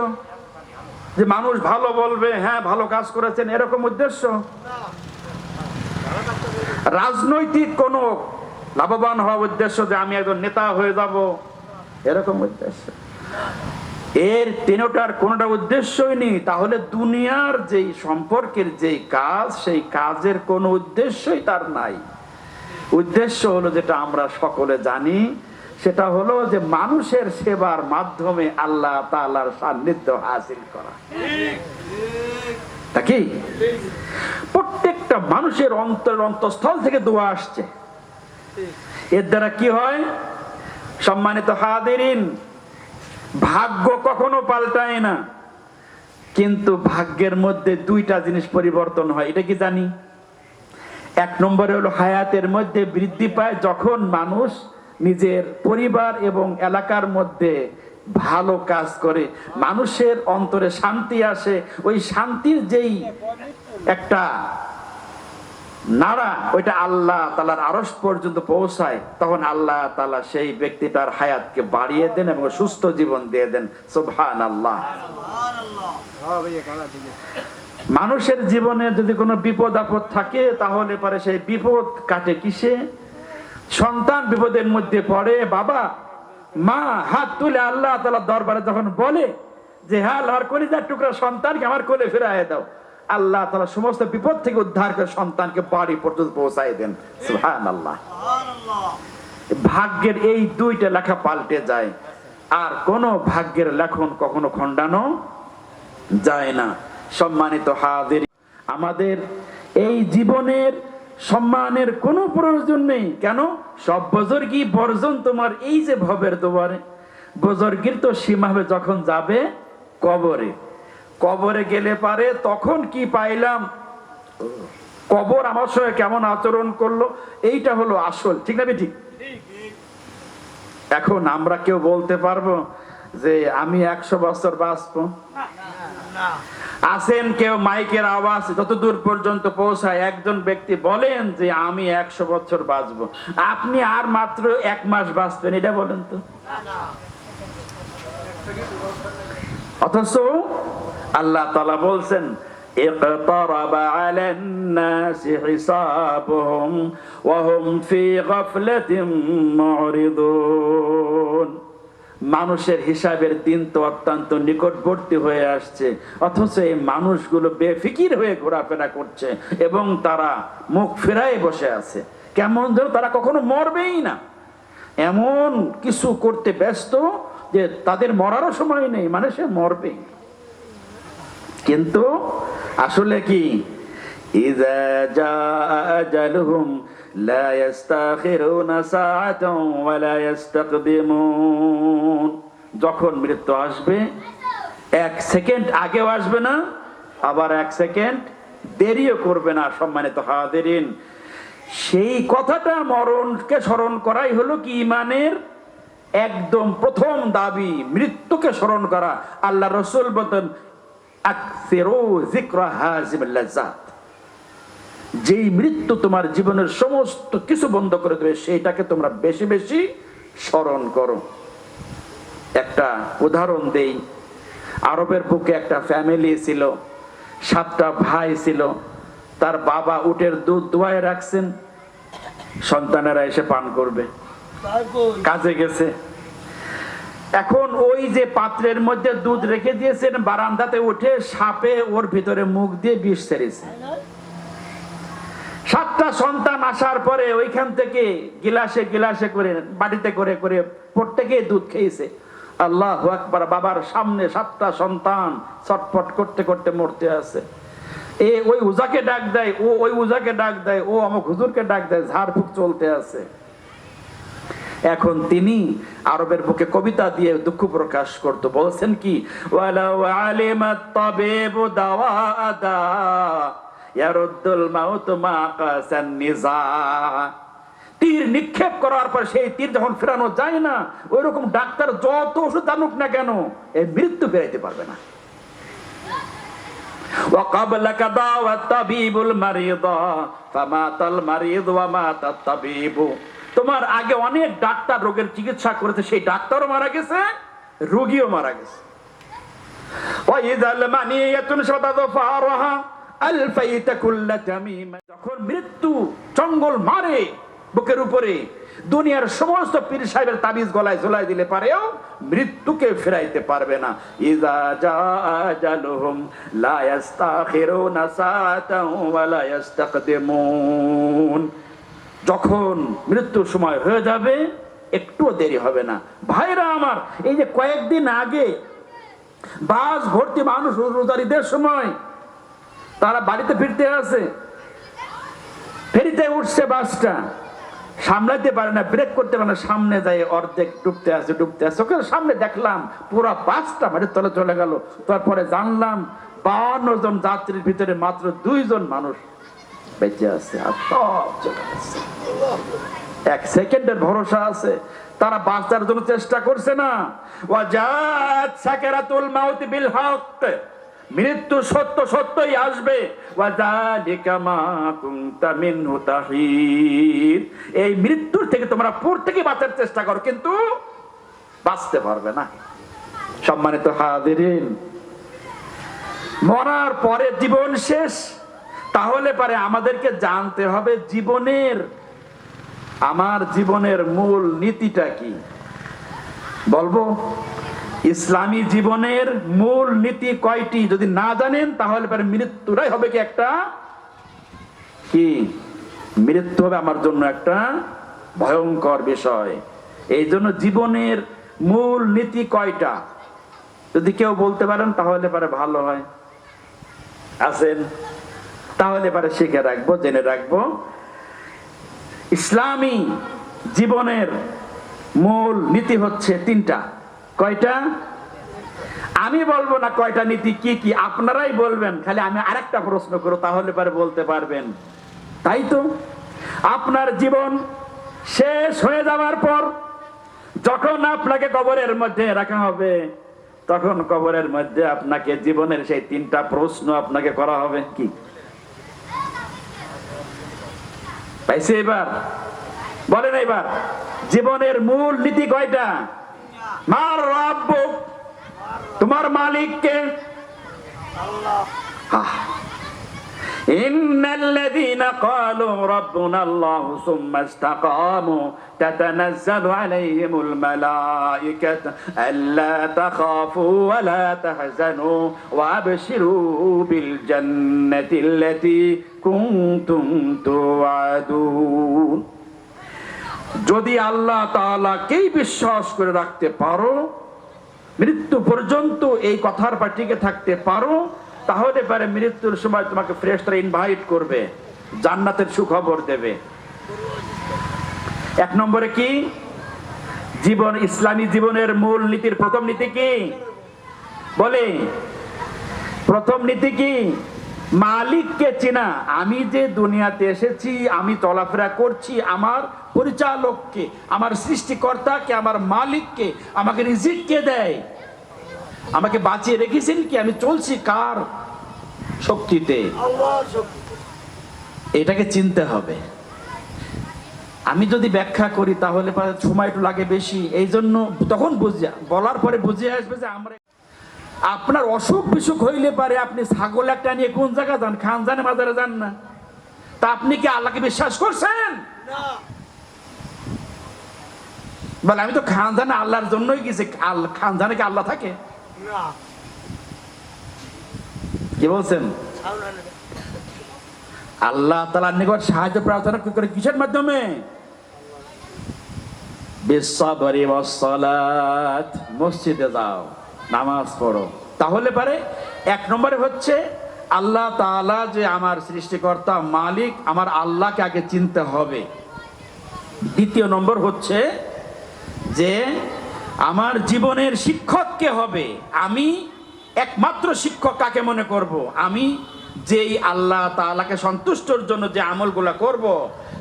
যে মানুষ ভালো বলবে, হ্যাঁ ভালো কাজ করেছেন, এরকম উদ্দেশ্য? রাজনৈতিক কোন লাভবান হওয়ার উদ্দেশ্য, যে আমি একজন নেতা হয়ে যাব, এরকম উদ্দেশ্য? এর তিনটার কোনটা উদ্দেশ্যই নেই। তাহলে দুনিয়ার যেই সম্পর্কের যেই কাজ, সেই কাজের কোনো উদ্দেশ্যই তার নাই। উদ্দেশ্য হলো যেটা আমরা সকলে জানি, সেটা হলো যে মানুষের সেবার মাধ্যমে আল্লাহ তাআলার সান্নিধ্য হাসিল করা। তা কি প্রত্যেকটা মানুষের অন্তঃস্থল থেকে দোয়া আসছে, এর দ্বারা কি হয়? সম্মানিত হাদিরিন, ভাগ্য কখনো পাল্টায় না, কিন্তু ভাগ্যের মধ্যে দুইটা জিনিস পরিবর্তন হয়, এটা কি জানি? এক নম্বরে হলো হায়াতের মধ্যে বৃদ্ধি পায় যখন মানুষ নিজের পরিবার এবং এলাকার মধ্যে ভালো কাজ করে, মানুষের অন্তরে শান্তি আসে, ওই শান্তির যেই একটা নাড়া ওইটা আল্লাহ তাআলার আরশ পর্যন্ত পৌঁছায়, তখন আল্লাহ তাআলা সেই ব্যক্তিটার হায়াতকে বাড়িয়ে দেন এবং সুস্থ জীবন দিয়ে দেন। সুবহানাল্লাহ। মানুষের জীবনে যদি কোনো বিপদ আপদ থাকে তাহলে পরে সেই বিপদ কাটে কিসে? সন্তান বিপদের মধ্যে পড়ে, বাবা মা হাত তুলে আল্লাহ তাআলার দরবারে যখন বলে যে হ্যাঁ আমার কলিজার টুকরা সন্তানকে আমার কোলে ফিরাইয়া দাও, আল্লাহ তাআলা সমস্ত বিপদ থেকে উদ্ধার করে সন্তানকে বাড়ি পর্যন্ত পৌঁছায় দেন। সুবহানাল্লাহ। ভাগ্যের এই দুইটা লেখা পাল্টে যায়, আর কোন ভাগ্যের লেখন কখনো খণ্ডানো যায় না। সম্মানিত হাজির, আমাদের এই জীবনের সম্মানের কোনো প্রয়োজন নেই। কেন? সব বুজুর্গি বর্জন তোমার এই যে ভবের দুয়ারে। বুজুর্গির তো সীমা হবে যখন যাবে কবরে। কবরে গেলে পারে তখন কি পাইলাম, কবর আমার সঙ্গে কেমন আচরণ করলো, এইটা হলো আসল, ঠিক না ঠিক? এখন আমরা কেউ বলতে পারবো যে আমি 100 বছর বাঁচবো? আছেন কেউ মাইকের আওয়াজ যতদূর পর্যন্ত পৌঁছায় একজন ব্যক্তি বলেন যে আমি 100 বছর বাঁচবো, আপনি আর মাত্র 1 মাস বাঁচবেন, এটা বলেন তো। অথচ আল্লাহ তাআলা বলছেন ইকতারাবা আলান নাসি হিসাবুহুম ওয়া হুম ফি গাফলাতিন মুরিদুন। মানুষের হিসাবের দিন তো অত্যন্ত নিকটবর্তী হয়ে আসছে, অথচ এই মানুষগুলো বেফিকির হয়ে ঘোরাফেরা করছে এবং তারা মুখ ফেরায় বসে আছে, কেমন যেন তারা কখনো মরবেই না, এমন কিছু করতে ব্যস্ত যে তাদের মরারও সময় নেই, মানে সে মরবেই। কিন্তু আসলে কি, ইযা জাআ আজালুহুম লা ইস্তাখিরুনা সাআতান ওয়া লা ইস্তাকদিমুন। যখন মৃত্যু আসবে 1 সেকেন্ড আগেও আসবে না, আবার 1 সেকেন্ড দেরিও করবে না। সম্মানিত হাজিরিন, সেই কথাটা মরণকে স্মরণ করাই হলো কি ঈমানের একদম প্রথম দাবি, মৃত্যুকে স্মরণ করা। আল্লাহ রাসূল বলেন আকসিরু যিকরা হাযিমিল লাযাত, যেই মৃত্যু তোমার জীবনের সমস্ত কিছু বন্ধ করে দেবে সেইটাকে তোমরা বেশি বেশি স্মরণ করো। একটা উদাহরণ দেই, আরবের বুকে একটা ফ্যামিলি ছিল, 7টা ভাই ছিল। তার বাবা উটের দুধ দোয়ায় রাখছেন, সন্তানেরা এসে পান করবে, কাজে গেছে। এখন ওই যে পাত্রের মধ্যে দুধ রেখে দিয়েছেন, বারান্দাতে উঠে সাপে ওর ভিতরে মুখ দিয়ে বিষ ছেড়েছে। 7টা সন্তান আসার পরে ওইখান থেকে গিলাসে গিলাসে করে বাড়িতে করে করে প্রত্যেকে দুধ খেয়েছে। আল্লাহু আকবার। বাবার সামনে 7টা সন্তান ছটফট করতে করতে মরতে আছে। ওই উজাকে ডাক দেয়, ও ওই উজাকে ডাক দেয়, ও আমক হুজুরকে ডাক দেয়, ঝাড়ফুঁক চলতে আছে। এখন তিনি আরবের বুকে কবিতা দিয়ে দুঃখ প্রকাশ করত, বলছেন কি, ওয়ালাউ আলিমাত তাবিবু দাওয়াদা ইয়ারুদ্দুল মাউত মা কাসান নিজা। তীর নিক্ষেপ করার পর সেই তীর যখন ফেরানো যায় না, ওই রকম ডাক্তার যত ওষুধ আনুক না কেন, এই মৃত্যু ফেরাইতে পারবে না। ওয়া ক্বাবলাকা দাওয়াত তাবিবুল মারিদা ফামাতাল মারিদ ওয়া মাতাত তাবিবু। তোমার আগে অনেক ডাক্তার রোগের চিকিৎসা করেছে, সেই ডাক্তারও মারা গেছে, রোগীও মারা গেছে। ওয়া ইযাল মানিয়াতুন শাতাদফারাহা আলফাইতা কুল্লা তামিম। যখন মৃত্যু চঙ্গল মারে বুকের উপরে, দুনিয়ার সমস্ত পীর সাহেবের তাবিজ গলায় ঝোলাই দিলে পারেও মৃত্যুকে ফেরাইতে পারবে না। ইযা জাআ আজালুহুম লা ইস্তাখিরুনা সাআতান ওয়া লা ইস্তাকদিমুন। যখন মৃত্যুর সময় হয়ে যাবে একটুও দেরি হবে না। ভাইরা আমার, এই যে কয়েকদিন আগে বাস ভর্তি মানুষ রোজার ঈদের সময় তারা বাড়িতে ফিরতে আছে, ফেরিতে উঠছে, বাসটা সামলাইতে পারে না, ব্রেক করতে পারে না, সামনে যায় অর্ধেক ডুবতে আছে। ওখানে সামনে দেখলাম পুরো বাসটা মাটির তলে চলে গেল। তারপরে জানলাম 52 জন যাত্রীর ভিতরে মাত্র 2 জন মানুষ বেঁচে আছে, আর সব চলে গেছে। 1 সেকেন্ডের ভরসা আছে, তারা বাঁচার জন্য চেষ্টা করছে না। ওয়াজাত সাকারাতুল মাউত বিল হক, মৃত্যু সত্য সত্যই আসবে। ওয়াযালিকা মা কুনতা মিনহু তাহির, এই মৃত্যুর থেকে তোমরা প্রত্যেকে বাঁচার চেষ্টা করো, কিন্তু বাঁচতে পারবে না। সম্মানিত হাজিরিন, মরার পরে জীবন শেষ। তাহলে পারে আমাদেরকে জানতে হবে আমার জীবনের মূল নীতিটা কি। বলবো, ইসলামী জীবনের মূল নীতি কয়টি যদি না জানেন তাহলে পরে মৃত্যুটাই হবে কি একটা কি মৃত্যু হবে আমার জন্য একটা ভয়ঙ্কর বিষয়। এই জন্য জীবনের মূল নীতি কয়টা যদি কেউ বলতে পারেন তাহলে পরে ভালো হয়। আছেন? তাহলে পরে শিখে রাখবো, জেনে রাখবো। ইসলামী জীবনের মূল নীতি হচ্ছে 3টা। কয়টা? আমি বলবো না কয়টা নীতি কি কি, আপনারাই বলবেন। খালি আমি আরেকটা প্রশ্ন করব, তাহলে পরে বলতে পারবেন। তাই তো আপনার জীবন শেষ হয়ে যাওয়ার পর যখন আপনাকে কবরের মধ্যে রাখা হবে, তখন কবরের মধ্যে আপনাকে জীবনের সেই 3টা প্রশ্ন আপনাকে করা হবে। কি পাইছে? এবার বলেন, এবার জীবনের মূল নীতি কয়টা? মার রাব্বুক, তোমার মালিক কে? আল্লাহ। ইন্নাল্লাযীনা ক্বালু রাব্বুনাল্লাহু সুম্মা ইসতাকামু তাতানাজ্জালু আলাইহিমুল মালায়েকাতু আল্লা তাখাফু ওয়া লা তাহজানু ওয়া আবশিরু বিল জান্নাতিল্লাতী কুনতুম তুআদুন। যদি আল্লাহ তাআলাকেই বিশ্বাস করে রাখতে পারো, মৃত্যু পর্যন্ত এই কথার পাটিকে থাকতে পারো, তাহলে পারে মৃত্যুর সময় তোমাকে ফেরেশতারা ইনভাইট করবে, জান্নাতের সুখবর দেবে। 1 নম্বরে কি? জীবন, ইসলামী জীবনের মূল নীতির প্রথম নীতি কি বলে? প্রথম নীতি কি? মালিককে চেনা। আমি যে দুনিয়াতে এসেছি, আমি চলাফেরা করছি, আমার পরিচালককে, আমার সৃষ্টিকর্তাকে, আমার মালিককে, আমাকে রিজিক কে দেয়, আমাকে বাঁচিয়ে রেখেছেন কি, আমি চলছি কার শক্তিতে, এটাকে চিনতে হবে। আমি যদি ব্যাখ্যা করি তাহলে সময় একটু লাগে বেশি, এই জন্য তখন বলার পরে বুঝে আসবে যে আমরা, আপনার অসুখ বিসুখ হইলে পারে আপনি ছাগল একটা নিয়ে কোন জায়গা যান? খানজানে বাজারে যান না? তা আপনি কি আল্লাহকে বিশ্বাস করছেন? বলে আমি তো খানজানে আল্লাহর জন্যই গেছি। খানজানে কি আল্লাহ থাকে? কি বলছেন? আল্লাহ তাআলার নিকট সাহায্য প্রার্থনা করে কিসের মাধ্যমে? বিসসাবরি ওয়াস সালাত, মসজিদে যাও, নামাজ পড়ো। তাহলে পারে 1 নম্বরে হচ্ছে আল্লাহ তাআলা যে আমার সৃষ্টিকর্তা, মালিক, আমার আল্লাহকে আগে চিনতে হবে। 2 নম্বর হচ্ছে যে আমার জীবনের শিক্ষক কে হবে? আমি একমাত্র শিক্ষক কাকে মনে করব? আমি যেই আল্লাহ তাআলাকে সন্তুষ্টর জন্য যে আমলগুলো করব,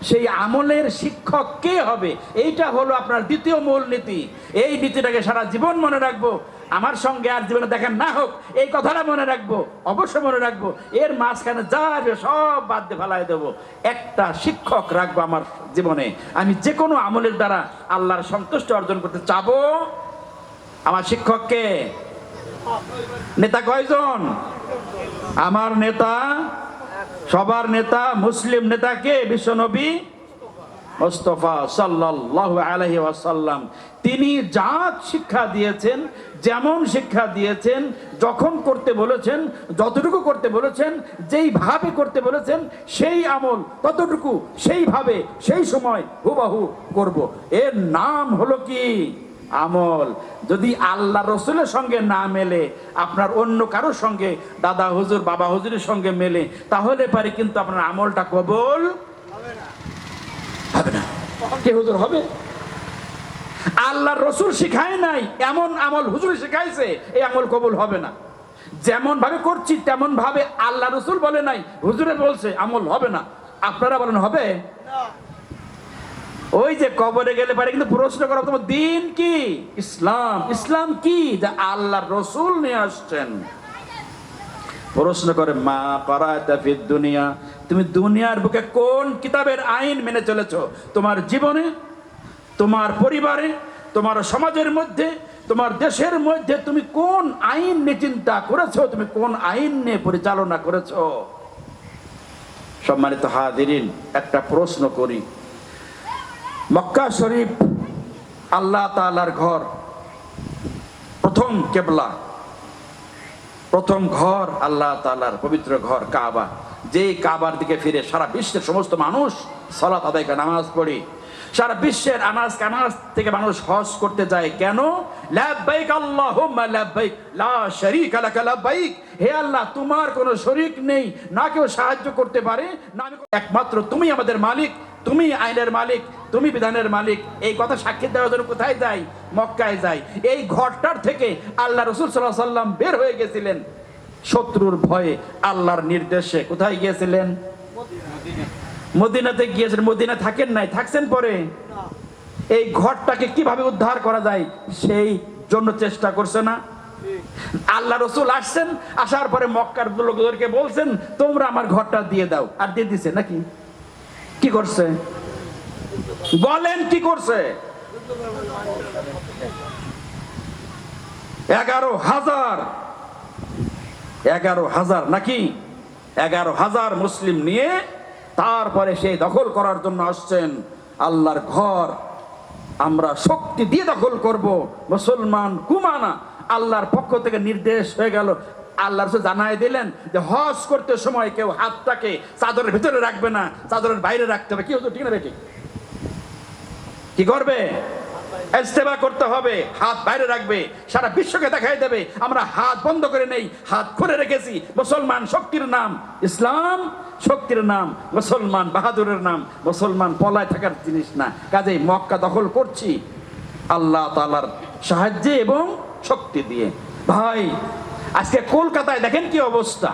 সেই আমলের শিক্ষক কে হবে? এইটা হলো আপনার 2য় মূল নীতি। এই নীতিটাকে সারা জীবন মনে রাখবো। আমার সঙ্গে আর জীবনে দেখা না হোক, এই কথাটা মনে রাখবো, অবশ্যই মনে রাখবো। এর মাঝখানে যা আসবে সব বাদ দিয়ে ফেলাই দেবো। একটা শিক্ষক রাখবো আমার জীবনে। আমি যে কোনো আমলের দ্বারা আল্লাহর সন্তুষ্ট অর্জন করতে চাবো। আমার শিক্ষককে নেতা কয়জন? আমার নেতা, সবার নেতা, মুসলিম নেতাকে বিশ্বনবী মুস্তাফা সাল্লাল্লাহু আলাইহি ওয়াসাল্লাম তিনি যা শিক্ষা দিয়েছেন, যেমন শিক্ষা দিয়েছেন, যখন করতে বলেছেন, যতটুকু করতে বলেছেন, যেইভাবে করতে বলেছেন, সেই আমল ততটুকু সেইভাবে সেই সময় হুবহু করব। এর নাম হলো কি? আমল। যদি আল্লাহ রসুলের সঙ্গে না মেলে, আপনার অন্য কারোর সঙ্গে, দাদা হুজুর বাবা হুজুরের সঙ্গে মেলে, তাহলে পারে কিন্তু আপনার আমলটা কবুল হবে না। কে হুজুর হবে? আল্লাহ রসুল শিখায় নাই এমন আমল হুজুর শিখাইছে, এই আমল কবুল হবে না। যেমন ভাবে করছি তেমন ভাবে আল্লাহ রসুল বলে নাই, হুজুরে বলছে, আমল হবে না। আপনারা বলেন হবে? ওই যে কবরে গেলে পারে কিন্তু প্রশ্ন করা, তোমার দিন কি? ইসলাম। ইসলাম কি? যা আল্লাহ রসুল নিয়ে আসছেন। প্রশ্ন করে, মা করাতা ফিদ দুনিয়া, তুমি দুনিয়ার বুকে কোন কিতাবের আইন মেনে চলেছো? তোমার জীবনে, তোমার পরিবারে, তোমার সমাজের মধ্যে, তোমার দেশের মধ্যে তুমি কোন আইন নিয়ে চিন্তা করেছো? তুমি কোন আইন নিয়ে পরিচালনা করেছো? সম্মানিত হাজিরিন, একটা প্রশ্ন করি। মক্কা শরীফ আল্লাহ তাআলার ঘর, প্রথম কেবলা, প্রথম ঘর আল্লাহ তাআলার পবিত্র ঘর কাবা। যেই কাবার দিকে ফিরে সারা বিশ্বের সমস্ত মানুষ সালাত আদায় করে, নামাজ পড়ে। সারা বিশ্বের আনাজ কানাজ থেকে মানুষ হজ করতে যায়। কেন? লাব্বাইক আল্লাহুম্মা লাব্বাইক লা শারীকা লাকা লাব্বাইক। হে আল্লাহ, তোমার কোনো শরীক নেই, না কেউ সাহায্য করতে পারে, না একমাত্র তুমি আমাদের মালিক, তুমি আইনের মালিক, তুমি বিধানের মালিক। এই কথা সাক্ষী দেওয়ার জন্য কোথায় যাই? মক্কায় যাই। এই ঘরটার থেকে আল্লাহ রাসূল সাল্লাল্লাহু আলাইহি ওয়াসাল্লাম বের হয়ে গেছিলেন শত্রুর ভয়ে, আল্লাহর নির্দেশে। কোথায় গিয়েছিলেন? মদিনাতে গিয়েছেন। মদিনা থাকেন নাই, থাকছেন পরে। এই ঘরটাকে কিভাবে উদ্ধার করা যায় সেই জন্য চেষ্টা করছে না? আল্লাহ রসুল আসছেন, আসার পরে মক্কার লোকদেরকে বলছেন, তোমরা আমার ঘরটা দিয়ে দাও, আর দিয়ে দিছে নাকি? কি করছে বলেন? কি করছে? 11,000 নাকি 11,000 মুসলিম নিয়ে তারপরে সেই দখল করার জন্য আসছেন আল্লাহর ঘর। আমরা শক্তি দিয়ে দখল করব, মুসলমান কুমানা। আল্লাহর পক্ষ থেকে নির্দেশ হয়ে গেল। আল্লাহ রাসূল জানাই দিলেন যে হজ করতে সময় কেউ হাতটাকে চাদরের ভিতরে রাখবে না, চাদরের বাইরে রাখতে হবে। কি হতো? ঠিক না বেটি? কি করবে? ইস্তেবা করতে হবে, হাত বাইরে রাখবে, সারা বিশ্বকে দেখাই দেবে আমরা হাত বন্ধ করে নেই, হাত খুলে রেখেছি। মুসলমান শক্তির নাম, ইসলাম শক্তির নাম, মুসলমান বাহাদুরের নাম। মুসলমান পলায় থাকার জিনিস না। কাজেই মক্কা দখল করছি আল্লাহ তাআলার সাহায্যে এবং শক্তি দিয়ে। ভাই, আজকে কলকাতায় দেখেন কি অবস্থা।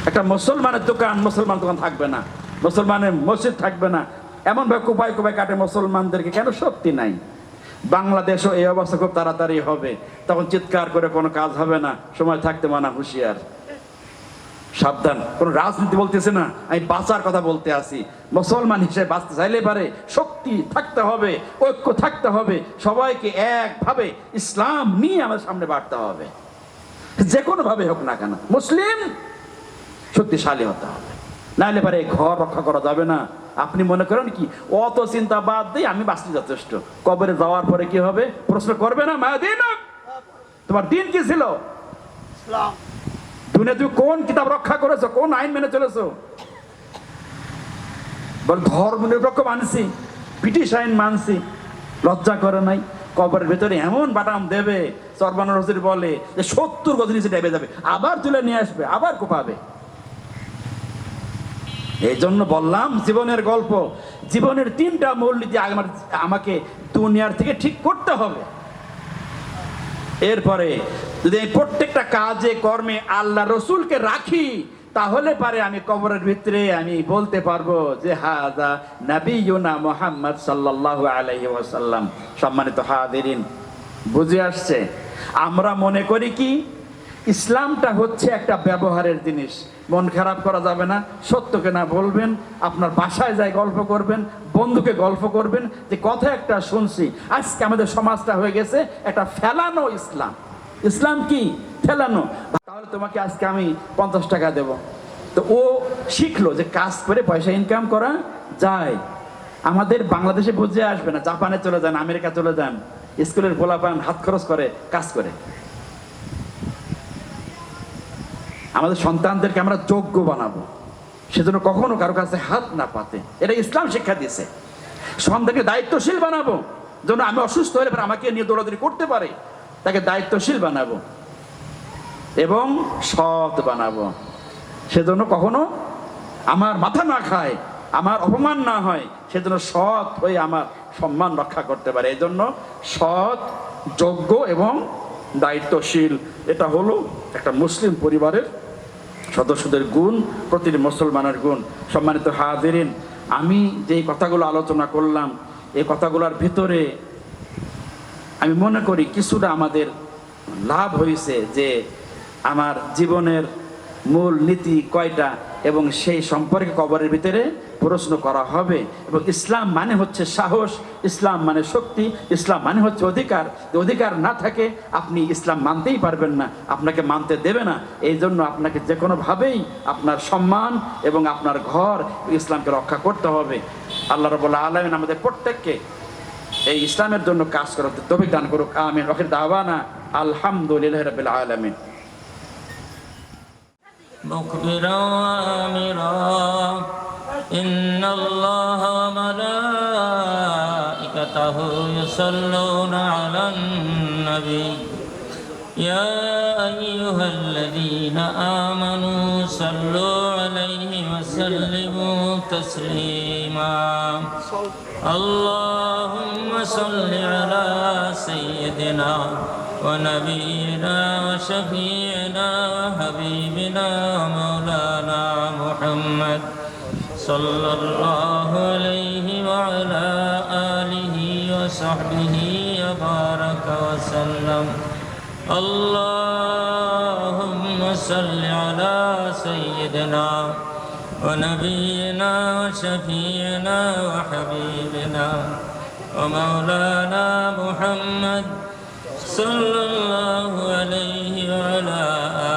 একটা মুসলমানের দোকান, মুসলমান দোকান থাকবে না, মুসলমানের মসজিদ থাকবে না, এমন ভাবে কোপায় কোপায় কাটে মুসলমানদেরকে। কেন? শক্তি নাই। বাংলাদেশও এই অবস্থা খুব তাড়াতাড়ি হবে, তখন চিৎকার করে কোনো কাজ হবে না। সময় থাকতে মানা, হুঁশিয়ার, সাবধান। কোন রাজনীতি বলতেছে না, আমি বাঁচার কথা বলতে আসি। মুসলমান হিসেবে বাঁচতে চাইলে পারে শক্তি থাকতে হবে, ঐক্য থাকতে হবে, সবাইকে একভাবে ইসলাম নিয়ে আমাদের সামনে বাড়তে হবে। যে কোনো ভাবে হোক না কেন, মুসলিম শক্তিশালী হতে হবে, নাইলে পারে ঘর রক্ষা করা যাবে না। আপনি মনে করেন কি অত চিন্তা বাদ দিয়ে আমি বাঁচতে যথেষ্ট, কবরে যাওয়ার পরে কি হবে প্রশ্ন করবে না? মায়াদিন, তোমার দিন কি ছিল? দুনিয়া তুমি কোন কিতাব রক্ষা করেছো? কোন আইন মেনে চলেছো? বল ধর্ম নিরপেক্ষ মানছি, ব্রিটিশ আইন মানছি। লজ্জা করে নাই? কবরের ভেতরে এমন বাটাম দেবে, সরবানুর হুজুর বলে যে 70 গজ নিচে ডেবে যাবে, আবার তুলে নিয়ে আসবে, আবার কোপাবে। এই জন্য বললাম জীবনের গল্প, জীবনের 3টা মূলনীতি আমাকে দুনিয়ার থেকে ঠিক করতে হবে। এরপরে যদি প্রত্যেকটা কাজে কর্মে আল্লাহ রসুলকে রাখি, তাহলে পারে আমি কবরের ভিতরে আমি বলতে পারবো যে হাযা নবিয়ুনা মুহাম্মদ সাল্লাল্লাহু আলাইহি ওয়াসাল্লাম। সম্মানিত হাজিরিন, বুঝে আসছে? আমরা মনে করি কি ইসলামটা হচ্ছে একটা ব্যবহারের জিনিস। মন খারাপ করা যাবে না, সত্যকে না বলবেন, আপনার বাসায় যাই গল্প করবেন, বন্ধুকে গল্প করবেন যে কথা একটা শুনছি। আজকে আমাদের সমাজটা হয়ে গেছে একটা ফেলানো ইসলাম। ইসলাম কি? ফেলানো। তাহলে তোমাকে আজকে আমি 50 টাকা দেব। তো ও শিখলো যে কাজ করে পয়সা ইনকাম করা যায়। আমাদের বাংলাদেশে বুঝে আসবে না, জাপানে চলে যান, আমেরিকা চলে যান, স্কুলের পোলাপান হাত খরচ করে কাজ করে। আমাদের সন্তানদেরকে আমরা যোগ্য বানাবো, সেজন্য কখনো কারো কাছে হাত না পাতে, এটা ইসলাম শিক্ষা দিয়েছে। সন্তানকে দায়িত্বশীল বানাবো, যেন আমি অসুস্থ হলে পরে আমাকে নিয়ে দৌড়াদৌড়ি করতে পারে, তাকে দায়িত্বশীল বানাবো এবং সৎ বানাবো। সেজন্য কখনো আমার মাথা না খায়, আমার অপমান না হয়, সেজন্য সৎ হয়ে আমার সম্মান রক্ষা করতে পারে। এই জন্য সৎ, যোগ্য এবং দায়িত্বশীল, এটা হলো একটা মুসলিম পরিবারের সদস্যদের গুণ, প্রতিটি মুসলমানের গুণ। সম্মানিত হাজিরিন, আমি যে কথাগুলো আলোচনা করলাম, এই কথাগুলোর ভিতরে আমি মনে করি কিছুটা আমাদের লাভ হয়েছে, যে আমার জীবনের মূল নীতি কয়টা এবং সেই সম্পর্কে কবরের ভিতরে প্রশ্ন করা হবে। এবং ইসলাম মানে হচ্ছে সাহস, ইসলাম মানে শক্তি, ইসলাম মানে হচ্ছে অধিকার। অধিকার না থাকে আপনি ইসলাম মানতেই পারবেন না, আপনাকে মানতে দেবে না। এই জন্য আপনাকে যে কোনোভাবেই আপনার সম্মান এবং আপনার ঘর ইসলামকে রক্ষা করতে হবে। আল্লাহ রাব্বুল আলামিন আমাদের প্রত্যেককে এই ইসলামের জন্য কাজ করার তৌফিক দান করুক। আমিন। ওয়া আখির দাওয়ানা আলহামদুলিল্লাহি রাব্বিল আলামিন। مخبرا وآمرا إن الله وملائكته يصلون على النبي يا أيها الذين آمنوا صلوا عليه وسلموا تسليما اللهم صل على سيدنا ونبينا وشفيعنا وحبيبنا مولانا محمد صلى الله عليه وعلى آله وصحبه وبارك وسلم اللهم صل على سيدنا ونبينا وشفيعنا وحبيبنا ومولانا محمد صلى الله عليه وعلى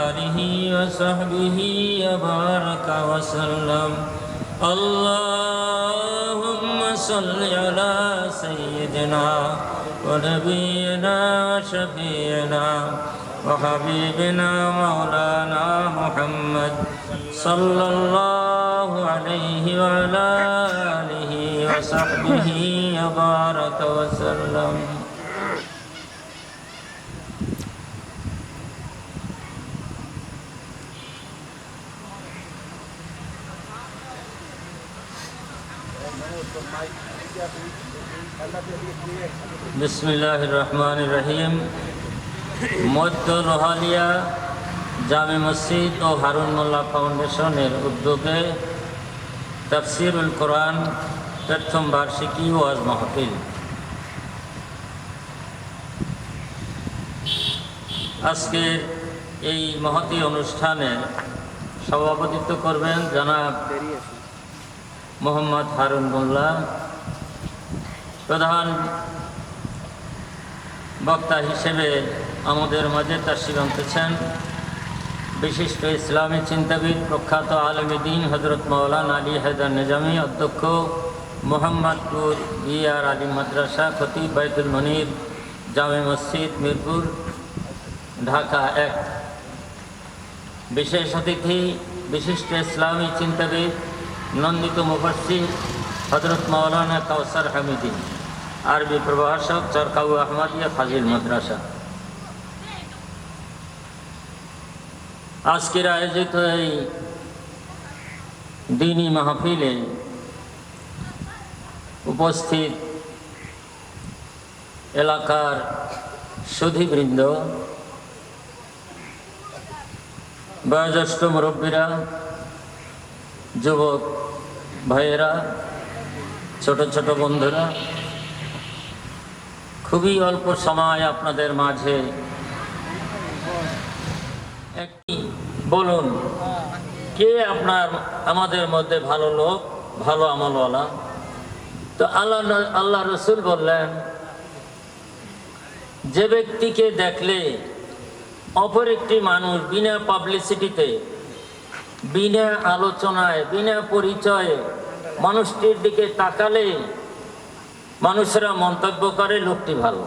آله وصحبه وبارك وسلم اللهم صل على سيدنا ونبينا وشفيعنا وحبيبنا مولانا محمد صلى الله عليه وعلى آله وصحبه وبارك وسلم বিসমিল্লাহির রহমানির রহিম। মধ্য রোহালিয়া জামে মসজিদ ও হারুন মোল্লা ফাউন্ডেশনের উদ্যোগে তাফসিরুল কোরআন প্রথম বার্ষিকী ওয়াজ মাহফিল। আজকের এই মহতী অনুষ্ঠানে সভাপতিত্ব করবেন জনাব মোহাম্মদ হারুন মোল্লা। প্রধান বক্তা হিসেবে আমাদের মাঝে তাশরিফ আনতেছেন বিশিষ্ট ইসলামী চিন্তাবিদ, প্রখ্যাত আলেমে দ্বীন হযরত মাওলানা আলী হায়দার নিজামী, অধ্যক্ষ মোহাম্মদপুর বিআর আলী মাদ্রাসা, খতিব বাইতুল মনির জামে মসজিদ মিরপুর, ঢাকা 1। বিশেষ অতিথি বিশিষ্ট ইসলামী চিন্তাবিদ, নন্দিত মুফাসসির হযরত মাওলানা কাউসার হামিদি, আরবি প্রভাষক, চরকাউ আহমদিয়া ফাজিল মাদ্রাসা। আজকের আয়োজিত এই দ্বীনি মাহফিলে উপস্থিত এলাকার সুধীবৃন্দ, বয়োজ্যেষ্ঠ মুরব্বীরা, যুবক ভাইয়েরা, ছোট ছোট বন্ধুরা, খুবই অল্প সময় আপনাদের মাঝে একটি বলুন, কে আমাদের মধ্যে ভালো লোক, ভালো আমলওয়ালা? তো আল্লাহ রসুল বললেন, যে ব্যক্তিকে দেখলে অপর একটি মানুষ বিনা পাবলিসিটিতে, বিনা আলোচনায়, বিনা পরিচয়ে মানুষটির দিকে তাকালে মানুষেরা মন্তব্য করে লোকটি ভালো।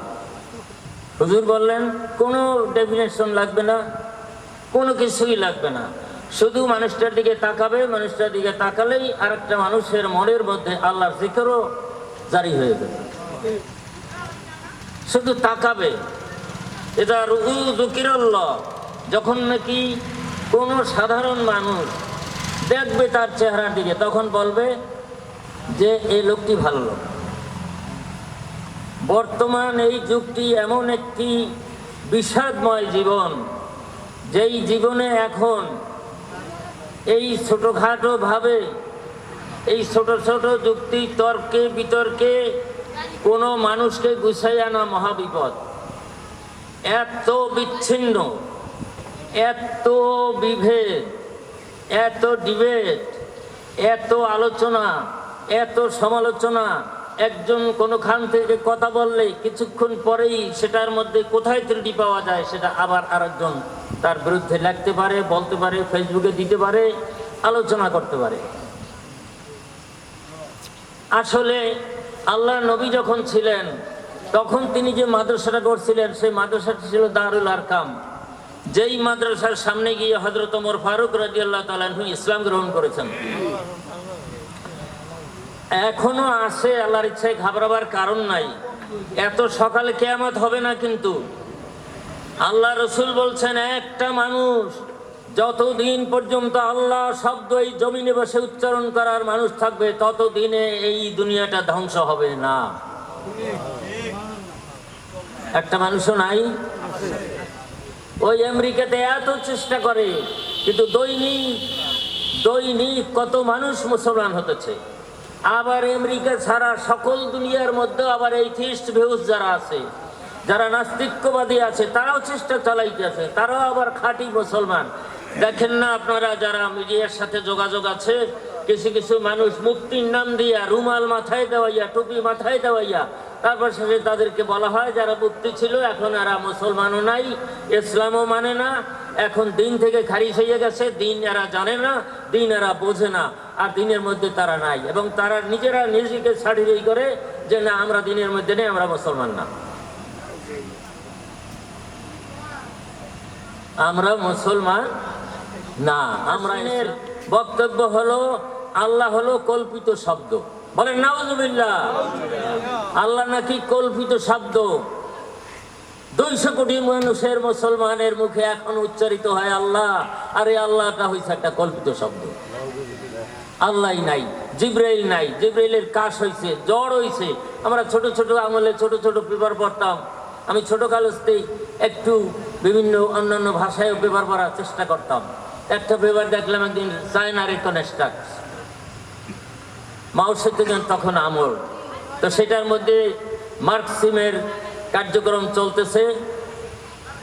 হুজুর বললেন কোনো ডেফিনেশন লাগবে না, কোনো কিছুই লাগবে না, শুধু মানুষটার দিকে তাকাবে, মানুষটার দিকে তাকালেই আরেকটা মানুষের মনের মধ্যে আল্লাহর জিকিরও জারি হয়ে যাবে। শুধু তাকাবে। এটা রুহু যুকিরাল্লাহ, যখন নাকি কোনো সাধারণ মানুষ দেখবে তার চেহারার দিকে, তখন বলবে যে এই লোকটি ভালো লোক। বর্তমান এই যুগটি এমন একটি বিষাদময় জীবন, যেই জীবনে এখন এই ছোটখাটো ভাবে, এই ছোট ছোট যুক্তি তর্কে বিতর্কে কোনো মানুষকে গুছাই আনা মহাবিপদ। এত বিচ্ছিন্ন, এত বিভেদ, এত ডিবেট, এত আলোচনা, এত সমালোচনা। একজন কোনোখান থেকে কথা বললে কিছুক্ষণ পরেই সেটার মধ্যে কোথায় ত্রুটি পাওয়া যায় সেটা আবার আরেকজন তার বিরুদ্ধে লিখতে পারে, বলতে পারে, ফেসবুকে দিতে পারে, আলোচনা করতে পারে। আসলে আল্লাহ নবী যখন ছিলেন তখন তিনি যে মাদ্রাসাটা করছিলেন সেই মাদ্রাসাটি ছিল দারুল আরকাম, যেই মাদ্রাসার সামনে গিয়ে হযরত ওমর ফারুক রাদিয়াল্লাহু তাআলা আনহু ইসলাম গ্রহণ করেছেন। এখনো আছে, আল্লাহর ইচ্ছায় ঘাবড়াবার কারণ নাই। এত সকালে কিয়ামত হবে না, কিন্তু আল্লাহ রসুল বলছেন একটা মানুষ যতদিন পর্যন্ত আল্লাহ শব্দ এই জমিনে বসে উচ্চারণ করার মানুষ থাকবে ততদিনে এই দুনিয়াটা ধ্বংস হবে না। একটা মানুষও নাই। ওই আমেরিকাতে এত চেষ্টা করে, কিন্তু দৈনিক কত মানুষ মুসলমান হতেছে। আবার আমেরিকা ছাড়া সকল দুনিয়ার মধ্যে আবার এই থিস্ট ভিউজ যারা আছে, যারা নাস্তিক্যবাদী আছে, তারাও চেষ্টা চালাইতেছে, তারাও আবার খাঁটি মুসলমান। দেখেন না আপনারা যারা মিডিয়ার সাথে যোগাযোগ আছে, কিছু কিছু মানুষ মুক্তির নাম দিয়া রুমাল মাথায় দেওয়াইয়া, টুপি মাথায় দেওয়াইয়া, তারপর শেষে তাদেরকে বলা হয় যারা মুক্তি ছিল এখন এরা মুসলমানও নাই, ইসলামও মানে না, এখন দিন থেকে খারিজ হয়ে গেছে, দিন এরা জানে না, দিন এরা বোঝে না, আর দিনের মধ্যে তারা নাই। এবং তারা নিজেরা নিজেকে সার্টিফাই করে যে না আমরা দিনের মধ্যে নেই, আমরা মুসলমান না, আমরা মুসলমান না। আমরা বক্তব্য হলো আল্লাহ হলো কল্পিত শব্দ। বলেন নাউজুবিল্লাহ। আল্লাহ নাকি কল্পিত শব্দ। 200 কোটি মানুষের মুসলমানের মুখে এখন উচ্চারিত হয় আল্লাহ, আর এই আল্লাহটা হয়েছে একটা কল্পিত শব্দ। আল্লাহ নাই, জিব্রাইল নাই, জিব্রাইলের কাশ হয়েছে, জ্বর হয়েছে। আমরা ছোট ছোট আমলে ছোট ছোট পেপার পড়তাম। আমি ছোট কালতেই একটু বিভিন্ন অন্যান্য ভাষায়ও পেপার পড়ার চেষ্টা করতাম। একটা পেপার দেখলাম একদিন, চায়নার রিকনস্ট্রাক্ট, মাও সেতুং তখন আমল। তো সেটার মধ্যে মার্কসিমের কার্যক্রম চলতেছে,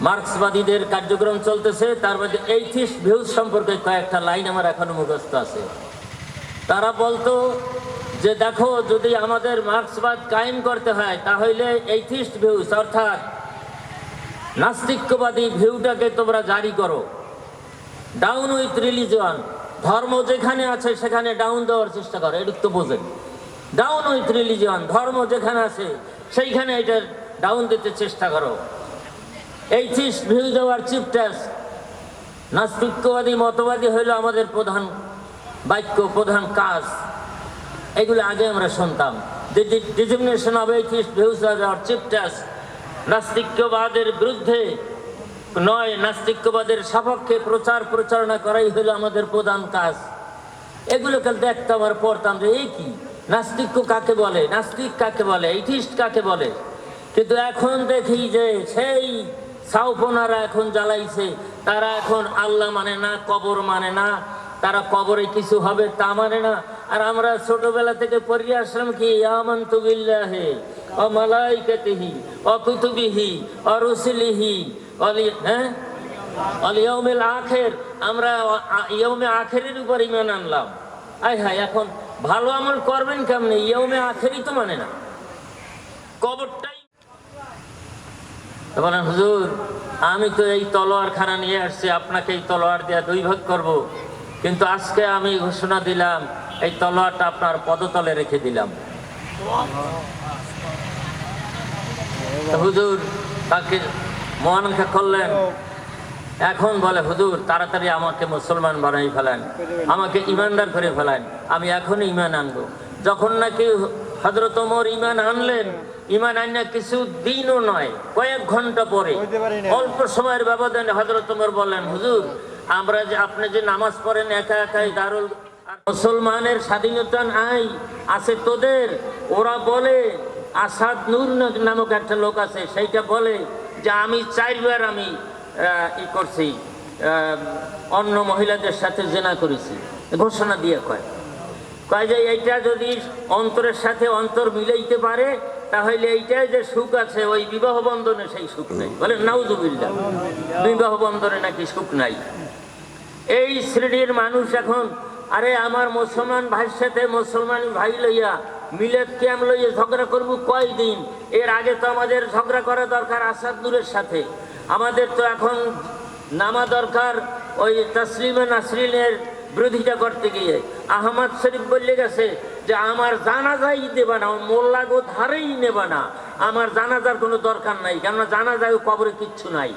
মার্ক্সবাদীদের কার্যক্রম চলতেছে। তার মধ্যে এইথিস্ট ভিউজ সম্পর্কে কয়েকটা লাইন আমার এখনো মুখস্থ আছে। তারা বলতো যে দেখো, যদি আমাদের মার্ক্সবাদ কায়েম করতে হয় তাহলে এইথিস্ট ভিউজ অর্থাৎ নাস্তিক্যবাদী ভিউটাকে তোমরা জারি করো। ডাউন উইথ রিলিজন, ধর্ম যেখানে আছে সেখানে ডাউন দেওয়ার চেষ্টা করো। এটা তো বোঝেন, ডাউন উইথ রিলিজন, ধর্ম যেখানে আছে সেইখানে এটা ডাউন দিতে চেষ্টা করো। এইথিস্ট ভিউ দেওয়ার চিফ টাস্ক। নাস্তিক্যবাদী মতবাদী হইল আমাদের প্রধান বাক্য, প্রধান কাজ। এগুলো আগে আমরা শুনতাম। Designation of atheist views are our chief task. নাস্তিক্যবাদের বিরুদ্ধে নয়, নাস্তিক্যবাদের সপক্ষে প্রচার প্রচারণা করাই হলো আমাদের প্রধান কাজ। এগুলোকে দেখতাম আর পড়তাম যে এই কি, নাস্তিক্য কাকে বলে, নাস্তিক কাকে বলে, এইথিস্ট কাকে বলে। কিন্তু এখন দেখি যে সেই সাউপনারা এখন জ্বালাইছে, তারা এখন আল্লাহ মানে না, কবর মানে না, তারা কবরে কিছু হবে তা মানে না। আর আমরা ছোটবেলা থেকে পড়ে আসলাম কি, আমানতু বিল্লাহি ওয়া মালাইকাতিহি ওয়া কুতুবিহি ওয়া রুসুলিহি ওয়াল ইয়াউমিল আখির। আমরা ইয়াউমে আখিরের উপর ঈমান আনলাম। আয় হায়, এখন ভালো আমল করবেন কেমনে? ইয়াউমে আখিরই তো মানে না, কবরটাই। বলেন হুজুর, আমি তো এই তলোয়ার খানা নিয়ে আসছি, আপনাকে এই তলোয়ার দিয়ে 2 ভাগ করব, কিন্তু আজকে আমি ঘোষণা দিলাম এই তলোয়ারটা আপনার পদতলে রেখে দিলাম। তো হুজুর তাকে মহানঙ্কা করলেন। এখন বলে হুজুর তাড়াতাড়ি আমাকে মুসলমান বানাই ফেলেন, আমাকে ইমানদার করে ফেলেন, আমি এখনই ইমান আনবো। যখন নাকি হযরত ওমর ইমান আনলেন, ইমান আনা কিছু দিনও নয়, কয়েক ঘন্টা পরে, অল্প সময়ের ব্যবধানে হযরত ওমর বললেন, হুজুর আমরা যে আপনি যে নামাজ পড়েন একা একাই দারুল, মুসলমানের স্বাধীনতা নাই, আছে তোদের। ওরা বলে আসাদ নূর নামক একটা লোক আছে, সেইটা বলে যে আমি 4 বার আমি করছি, অন্য মহিলাদের সাথে জেনা করেছি, ঘোষণা দিয়ে কয় যে এইটা যদি অন্তরের সাথে অন্তর মিলাইতে পারে তাহলে এইটাই যে সুখ আছে ওই বিবাহ বন্ধনে সেই সুখ নাই। বলে নাউজুবিল্লাহ, বিবাহ বন্ধনে নাকি সুখ নাই। এই শ্রেণীর মানুষ এখন, আরে আমার মুসলমান ভাইয়ের সাথে মুসলমান ভাই লইয়া মিলাদ কিয়াম লইয়া ঝগড়া করবো কয়দিন? এর আগে তো আমাদের ঝগড়া করা দরকার আসাদ নূরের সাথে, আমাদের তো এখন নামা দরকার ওই তসলিমা নাসরিনের বিরোধিতা করতে গিয়ে। আহমদ শরীফ বললে গেছে যে আমার জানাজাই দেবা না, মোল্লা গো ধারেই নেবা না, আমার জানাজার কোনো দরকার নাই, কেননা জানাজায় কবরে কিচ্ছু নাই।